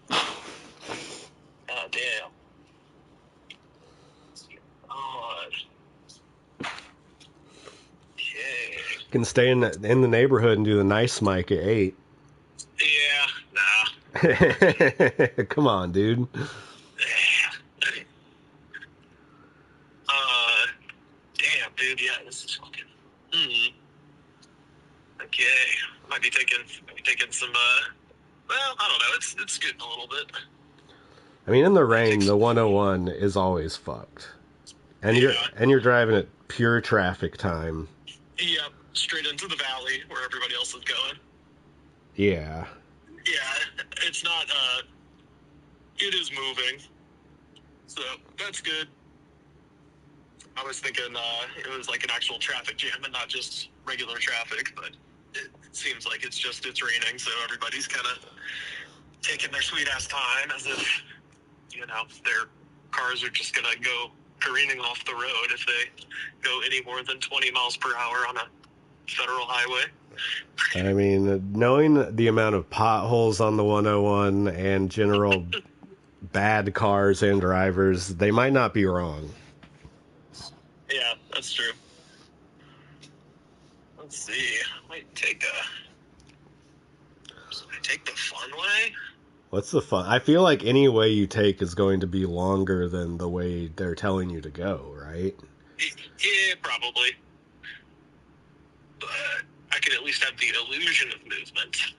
God damn. God. Okay. Can stay in the neighborhood and do the nice mic at 8. Yeah, nah. Come on, dude. Damn, dude. Yeah, this is fucking. Okay, might be taking some. Well, I don't know. It's getting a little bit. I mean, in the rain, the 101 is always fucked, and you're driving at pure traffic time. Yep, straight into the valley where everybody else is going. Yeah. Yeah, it's not. It is moving, so that's good. I was thinking it was like an actual traffic jam and not just regular traffic, but it seems like it's raining, so everybody's kind of taking their sweet ass time as if, their cars are just gonna go careening off the road if they go any more than 20 miles per hour on a federal highway. I mean, knowing the amount of potholes on the 101 and general bad cars and drivers, they might not be wrong. Yeah, that's true. Let's see. I might take the fun way. What's the fun? I feel like any way you take is going to be longer than the way they're telling you to go, right? Yeah, probably. But I could at least have the illusion of movement.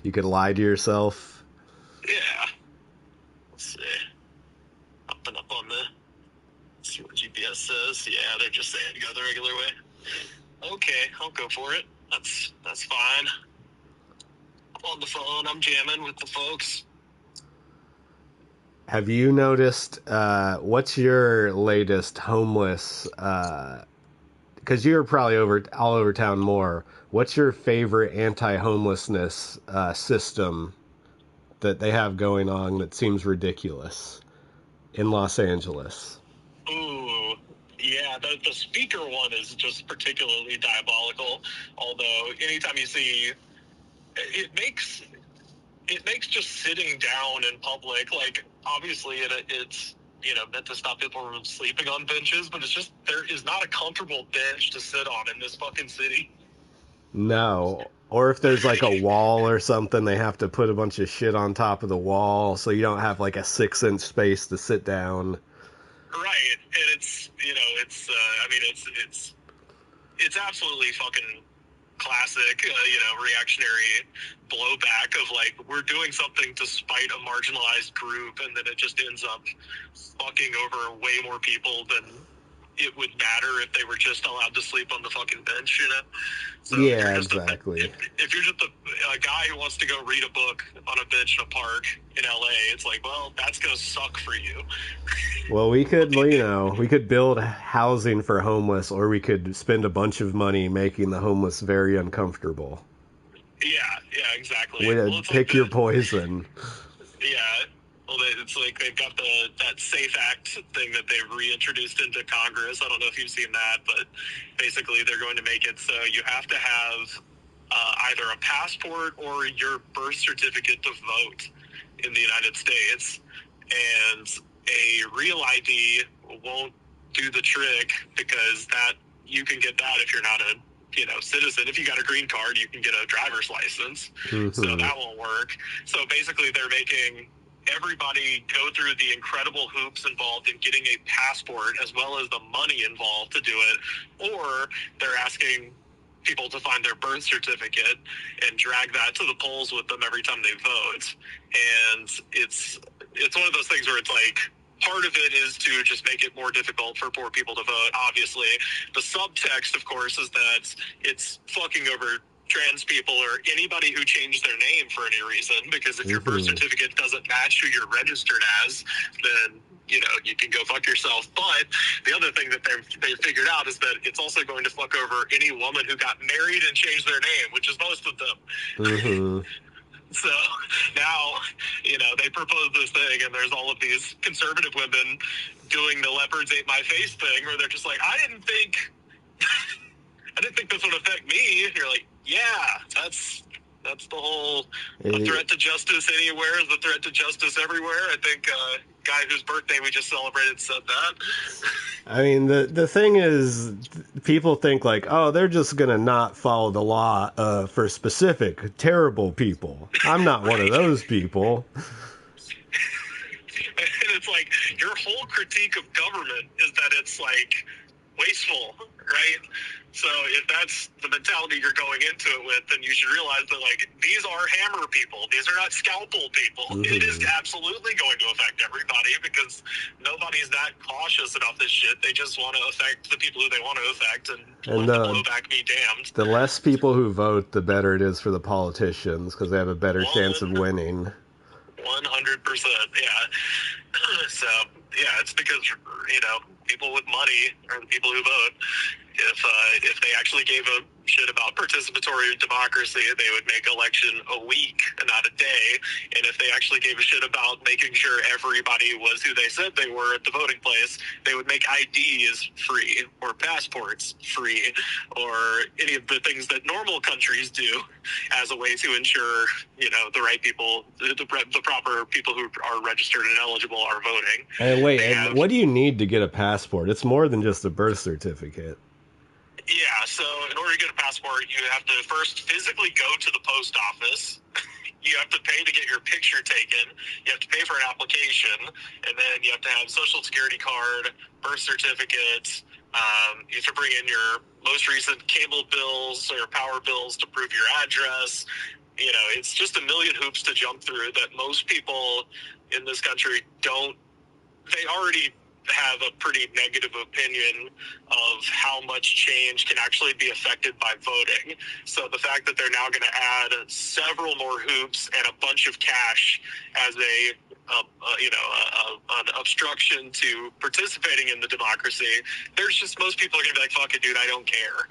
You could lie to yourself. Yeah. Let's see. Hopping up on see what GPS says. Yeah, they're just saying go the regular way. Okay, I'll go for it. That's fine. I'm on the phone. I'm jamming with the folks. Have you noticed, what's your latest homeless, because you're probably all over town more, what's your favorite anti-homelessness system that they have going on that seems ridiculous in Los Angeles? Ooh, yeah, the speaker one is just particularly diabolical, although anytime you see, it makes just sitting down in public, like, obviously it's meant to stop people from sleeping on benches, but it's just, there is not a comfortable bench to sit on in this fucking city. No. Or if there's like a wall or something, they have to put a bunch of shit on top of the wall so you don't have like a 6-inch space to sit down. Right, and it's, it's absolutely fucking classic, reactionary blowback of like, we're doing something to spite a marginalized group, and then it just ends up fucking over way more people than it would matter if they were just allowed to sleep on the fucking bench, So yeah, exactly. If you're just a guy who wants to go read a book on a bench in a park in LA, it's like, well, that's gonna suck for you. Well, we could build housing for homeless, or we could spend a bunch of money making the homeless very uncomfortable. Yeah, exactly. Pick your poison. Yeah. Well, it's like they've got that SAFE Act thing that they've reintroduced into Congress. I don't know if you've seen that, but basically they're going to make it so you have to have either a passport or your birth certificate to vote in the United States. And a real ID won't do the trick, because that you can get that if you're not a citizen. If you got a green card, you can get a driver's license. Mm-hmm. So that won't work. So basically they're making everybody go through the incredible hoops involved in getting a passport, as well as the money involved to do it, or they're asking people to find their birth certificate and drag that to the polls with them every time they vote. And it's one of those things where it's like, part of it is to just make it more difficult for poor people to vote, obviously. The subtext, of course, is that it's fucking over trans people or anybody who changed their name for any reason, because if your birth certificate doesn't match who you're registered as, then you can go fuck yourself. But the other thing that they figured out is that it's also going to fuck over any woman who got married and changed their name, which is most of them. Mm-hmm. So now, they propose this thing, and there's all of these conservative women doing the leopards ate my face thing, where they're just like, I didn't think this would affect me. And you're like, yeah, that's the whole a threat to justice anywhere is a threat to justice everywhere. I think guy whose birthday we just celebrated said that. I mean, the thing is, people think like, oh, they're just gonna not follow the law for specific terrible people. I'm not one of those people. And it's like, your whole critique of government is that it's like wasteful, right? So if that's the mentality you're going into it with, then you should realize that, like, these are hammer people. These are not scalpel people. Mm-hmm. It is absolutely going to affect everybody because nobody's that cautious about this shit. They just want to affect the people who they want to affect and let the blowback be damned. The less people who vote, the better it is for the politicians because they have a better chance of winning. 100%, yeah. So, yeah, it's because, people with money are the people who vote. If they actually gave a shit about participatory democracy, they would make election a week and not a day. And if they actually gave a shit about making sure everybody was who they said they were at the voting place, they would make IDs free or passports free or any of the things that normal countries do as a way to ensure, the right people, the proper people who are registered and eligible are voting. And wait, what do you need to get a passport? It's more than just a birth certificate. Yeah, so in order to get a passport, you have to first physically go to the post office. You have to pay to get your picture taken. You have to pay for an application. And then you have to have social security card, birth certificate. You have to bring in your most recent cable bills or power bills to prove your address. It's just a million hoops to jump through that most people in this country don't. They already have a pretty negative opinion of how much change can actually be affected by voting. So the fact that they're now going to add several more hoops and a bunch of cash as an obstruction to participating in the democracy, most people are going to be like, fuck it, dude, I don't care.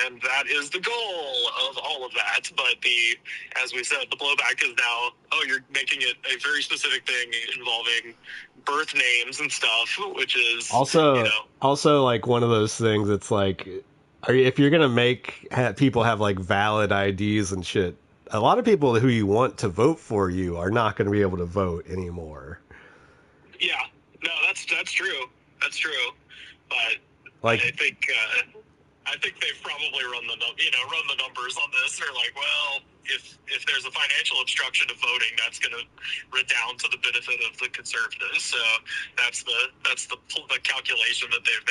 And that is the goal of all of that. But as we said, the blowback is now, you're making it a very specific thing involving birth names and stuff, which is also like one of those things. It's like, if you're gonna make people have like valid IDs and shit, a lot of people who you want to vote for you are not going to be able to vote anymore. Yeah, no, that's true. That's true. But like, I think they've probably run the numbers on this. They're like, well, if there's a financial obstruction to voting, that's going to redound to the benefit of the conservatives. So that's the calculation that they've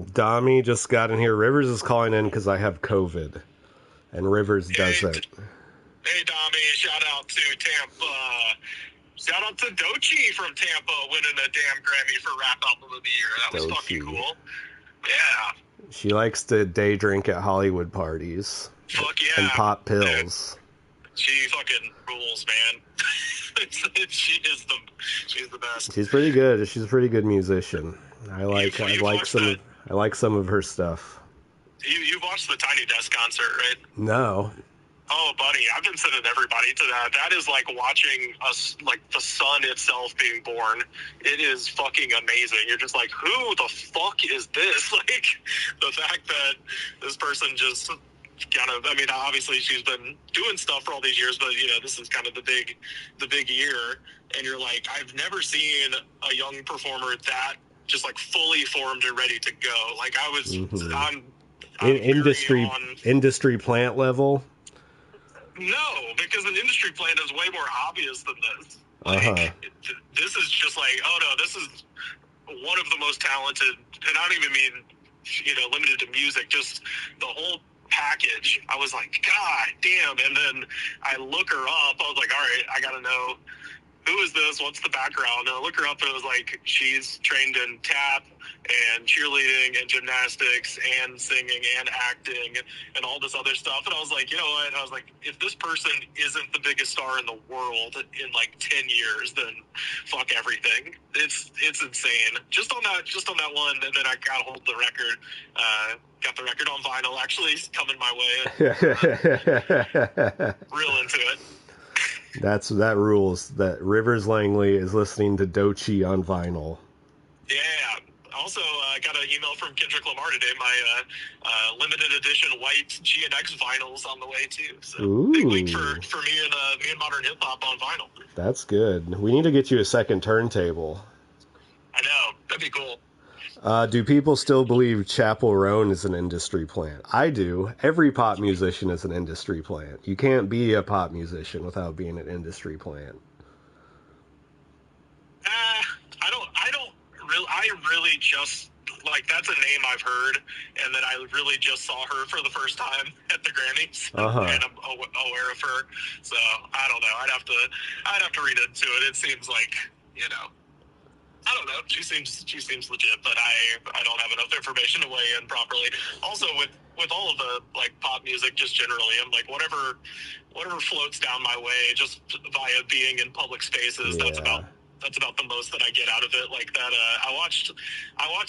made. Dami just got in here. Rivers is calling in because I have COVID, and Rivers doesn't. Hey, Dami, shout out to Tampa. Shout out to Doechii from Tampa winning a damn Grammy for Rap Album of the Year. That was fucking cool. Yeah. She likes to day drink at Hollywood parties. Fuck yeah. And pop pills. She fucking rules, man. She's the best. She's pretty good. She's a pretty good musician. I like some of her stuff. You've watched the Tiny Desk concert, right? No. Oh, buddy, I've been sending everybody to that. That is like watching the sun itself being born. It is fucking amazing. You're just like, who the fuck is this? Like, the fact that this person just kind of, obviously she's been doing stuff for all these years, but, this is kind of the big year. And you're like, I've never seen a young performer that just like fully formed and ready to go. Like, I was, I'm industry plant level. No, because an industry plant is way more obvious than this. Like, this is just like, this is one of the most talented, and I don't even mean, limited to music, just the whole package. I was like, God damn. And then I look her up. I was like, all right, I got to know who is this? What's the background? And I look her up, and it was like, she's trained in tap and cheerleading and gymnastics and singing and acting and all this other stuff. And I was like, you know what? I was like, if this person isn't the biggest star in the world in like 10 years, then fuck everything. It's insane. Just on that one, and then I got a hold of the record. Got the record on vinyl. Actually, it's coming my way. Real into it. That rules. That Rivers Langley is listening to Doechii on vinyl. Yeah. Also, I got an email from Kendrick Lamar today. My limited edition white GNX vinyl's on the way too. So Ooh. Big week for me and modern hip hop on vinyl. That's good. We need to get you a second turntable. I know, that'd be cool. Do people still believe Chappell Roan is an industry plant? I do. Every pop musician is an industry plant. You can't be a pop musician without being an industry plant. I really just, like, that's a name I've heard, and then I really just saw her for the first time at the Grammys, and I'm aware of her. So I don't know. I'd have to read into it. It seems like, you know, I don't know. She seems legit, but I don't have enough information to weigh in properly. Also, with all of the like pop music, just generally, I'm like whatever floats down my way, just via being in public spaces. Yeah. That's about the most that I get out of it. Like that, I watched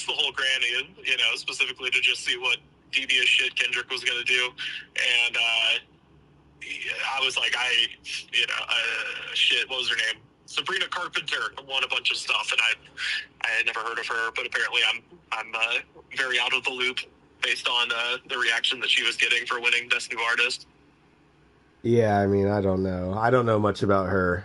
the whole Grammy, you know, specifically to just see what devious shit Kendrick was gonna do, and I was like, shit, what was her name? Sabrina Carpenter won a bunch of stuff, and I had never heard of her, but apparently I'm very out of the loop based on the reaction that she was getting for winning Best New Artist. Yeah, I mean, I don't know. I don't know much about her.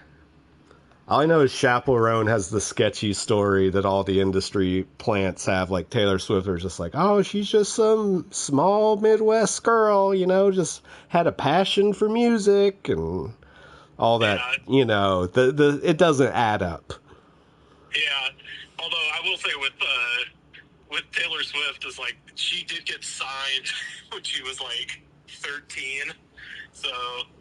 All I know is Chappell Roan has the sketchy story that all the industry plants have. Like Taylor Swift was just like, oh, she's just some small Midwest girl, you know, just had a passion for music and all that. Yeah. You know, it doesn't add up. Yeah, although I will say with Taylor Swift is like she did get signed when she was like 13. So,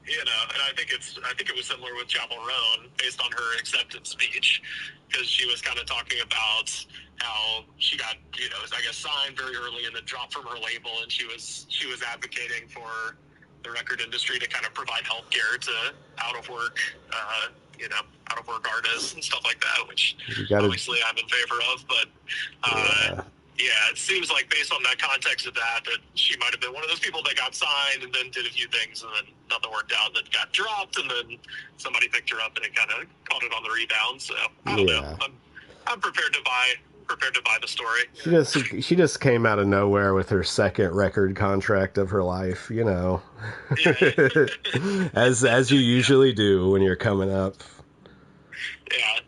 you know, and I think it was similar with Chappell Roan based on her acceptance speech, because she was kind of talking about how she got, you know, I guess signed very early and then dropped from her label, and she was advocating for the record industry to kind of provide health care to out of work artists and stuff like that, which obviously I'm in favor of, but yeah, it seems like based on that context of that she might have been one of those people that got signed and then did a few things and then nothing worked out, then got dropped, and then somebody picked her up and it kind of caught it on the rebound. So I don't know. I'm prepared to buy the story. She just came out of nowhere with her second record contract of her life, you know. Yeah. as you usually do when you're coming up. Yeah.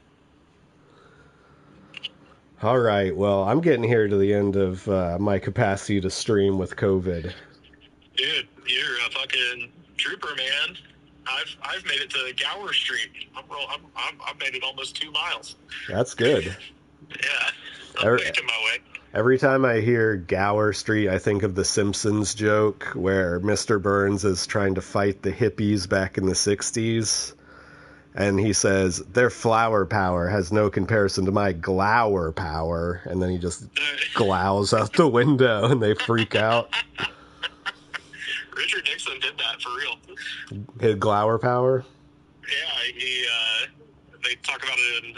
All right, well, I'm getting here to the end of my capacity to stream with COVID. Dude, you're a fucking trooper, man. I've made it to Gower Street. I've made it almost 2 miles. That's good. Yeah, I'm making my way. Every time I hear Gower Street, I think of the Simpsons joke where Mr. Burns is trying to fight the hippies back in the 60s. And he says, their flower power has no comparison to my glower power. And then he just glowers out the window and they freak out. Richard Nixon did that for real. His glower power? Yeah, they talk about it in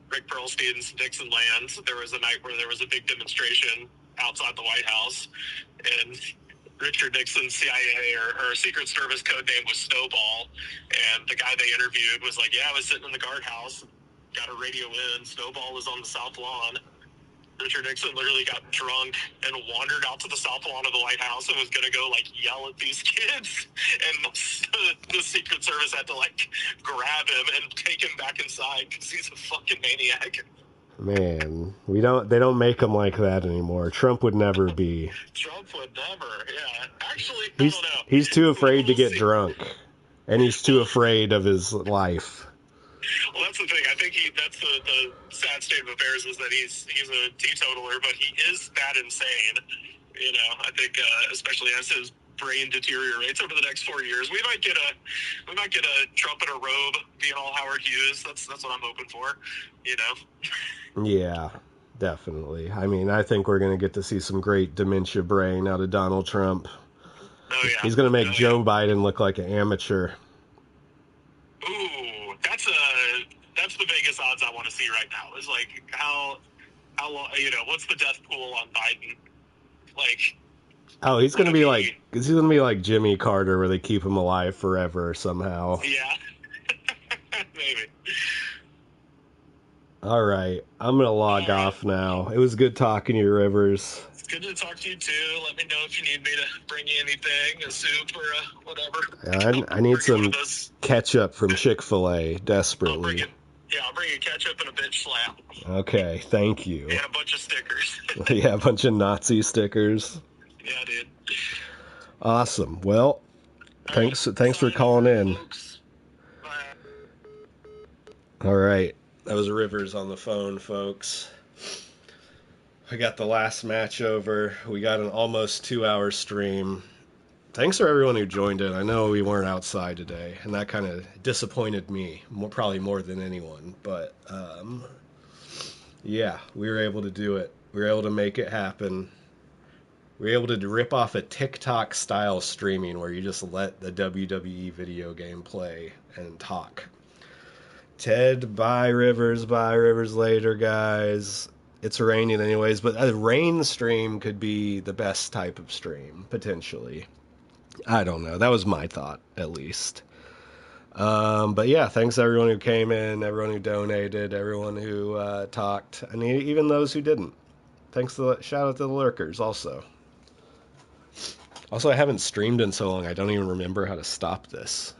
Rick Perlstein's Nixon Lands. There was a night where there was a big demonstration outside the White House. And Richard Nixon's CIA or Secret Service code name was Snowball, and the guy they interviewed was like, yeah, I was sitting in the guardhouse, got a radio in, Snowball was on the south lawn. Richard Nixon literally got drunk and wandered out to the south lawn of the White House and was going to go, like, yell at these kids, and the Secret Service had to, like, grab him and take him back inside because he's a fucking maniac. Man, they don't make them like that anymore. Trump would never be. Trump would never, yeah. Actually, I don't know. He's too afraid to get drunk. And he's too afraid of his life. Well, that's the thing. I think that's the sad state of affairs is that he's a teetotaler, but he is that insane. You know, I think especially as his brain deteriorates over the next 4 years, we might get a Trump in a robe being all Howard Hughes. That's what I'm hoping for, you know. Yeah, definitely. I mean, I think we're going to get to see some great dementia brain out of Donald Trump. Oh yeah, He's going to make Joe Biden look like an amateur. Ooh, that's the Vegas odds I want to see right now. Is like how long, you know, what's the death pool on Biden? Like, oh, he's going to be like Jimmy Carter, where they keep him alive forever somehow. Yeah, maybe. All right, I'm going to log off now. It was good talking to you, Rivers. It's good to talk to you too. Let me know if you need me to bring you anything, a soup or whatever. I need some ketchup from Chick-fil-A desperately. I'll bring you ketchup and a bitch slap. Okay, thank you. And a bunch of stickers. Yeah, a bunch of Nazi stickers. Yeah, dude. Awesome. Well, thanks for calling in. Bye. All right. That was Rivers on the phone, folks. We got the last match over. We got an almost 2-hour stream. Thanks for everyone who joined in. I know we weren't outside today, and that kind of disappointed me, probably more than anyone. But, yeah, we were able to do it. We were able to make it happen. We were able to rip off a TikTok-style streaming where you just let the WWE video game play and talk. Ted, bye Rivers later, guys. It's raining anyways, but a rain stream could be the best type of stream, potentially. I don't know. That was my thought, at least. But yeah, thanks to everyone who came in, everyone who donated, everyone who talked, and even those who didn't. Shout out to the lurkers, also. Also, I haven't streamed in so long, I don't even remember how to stop this.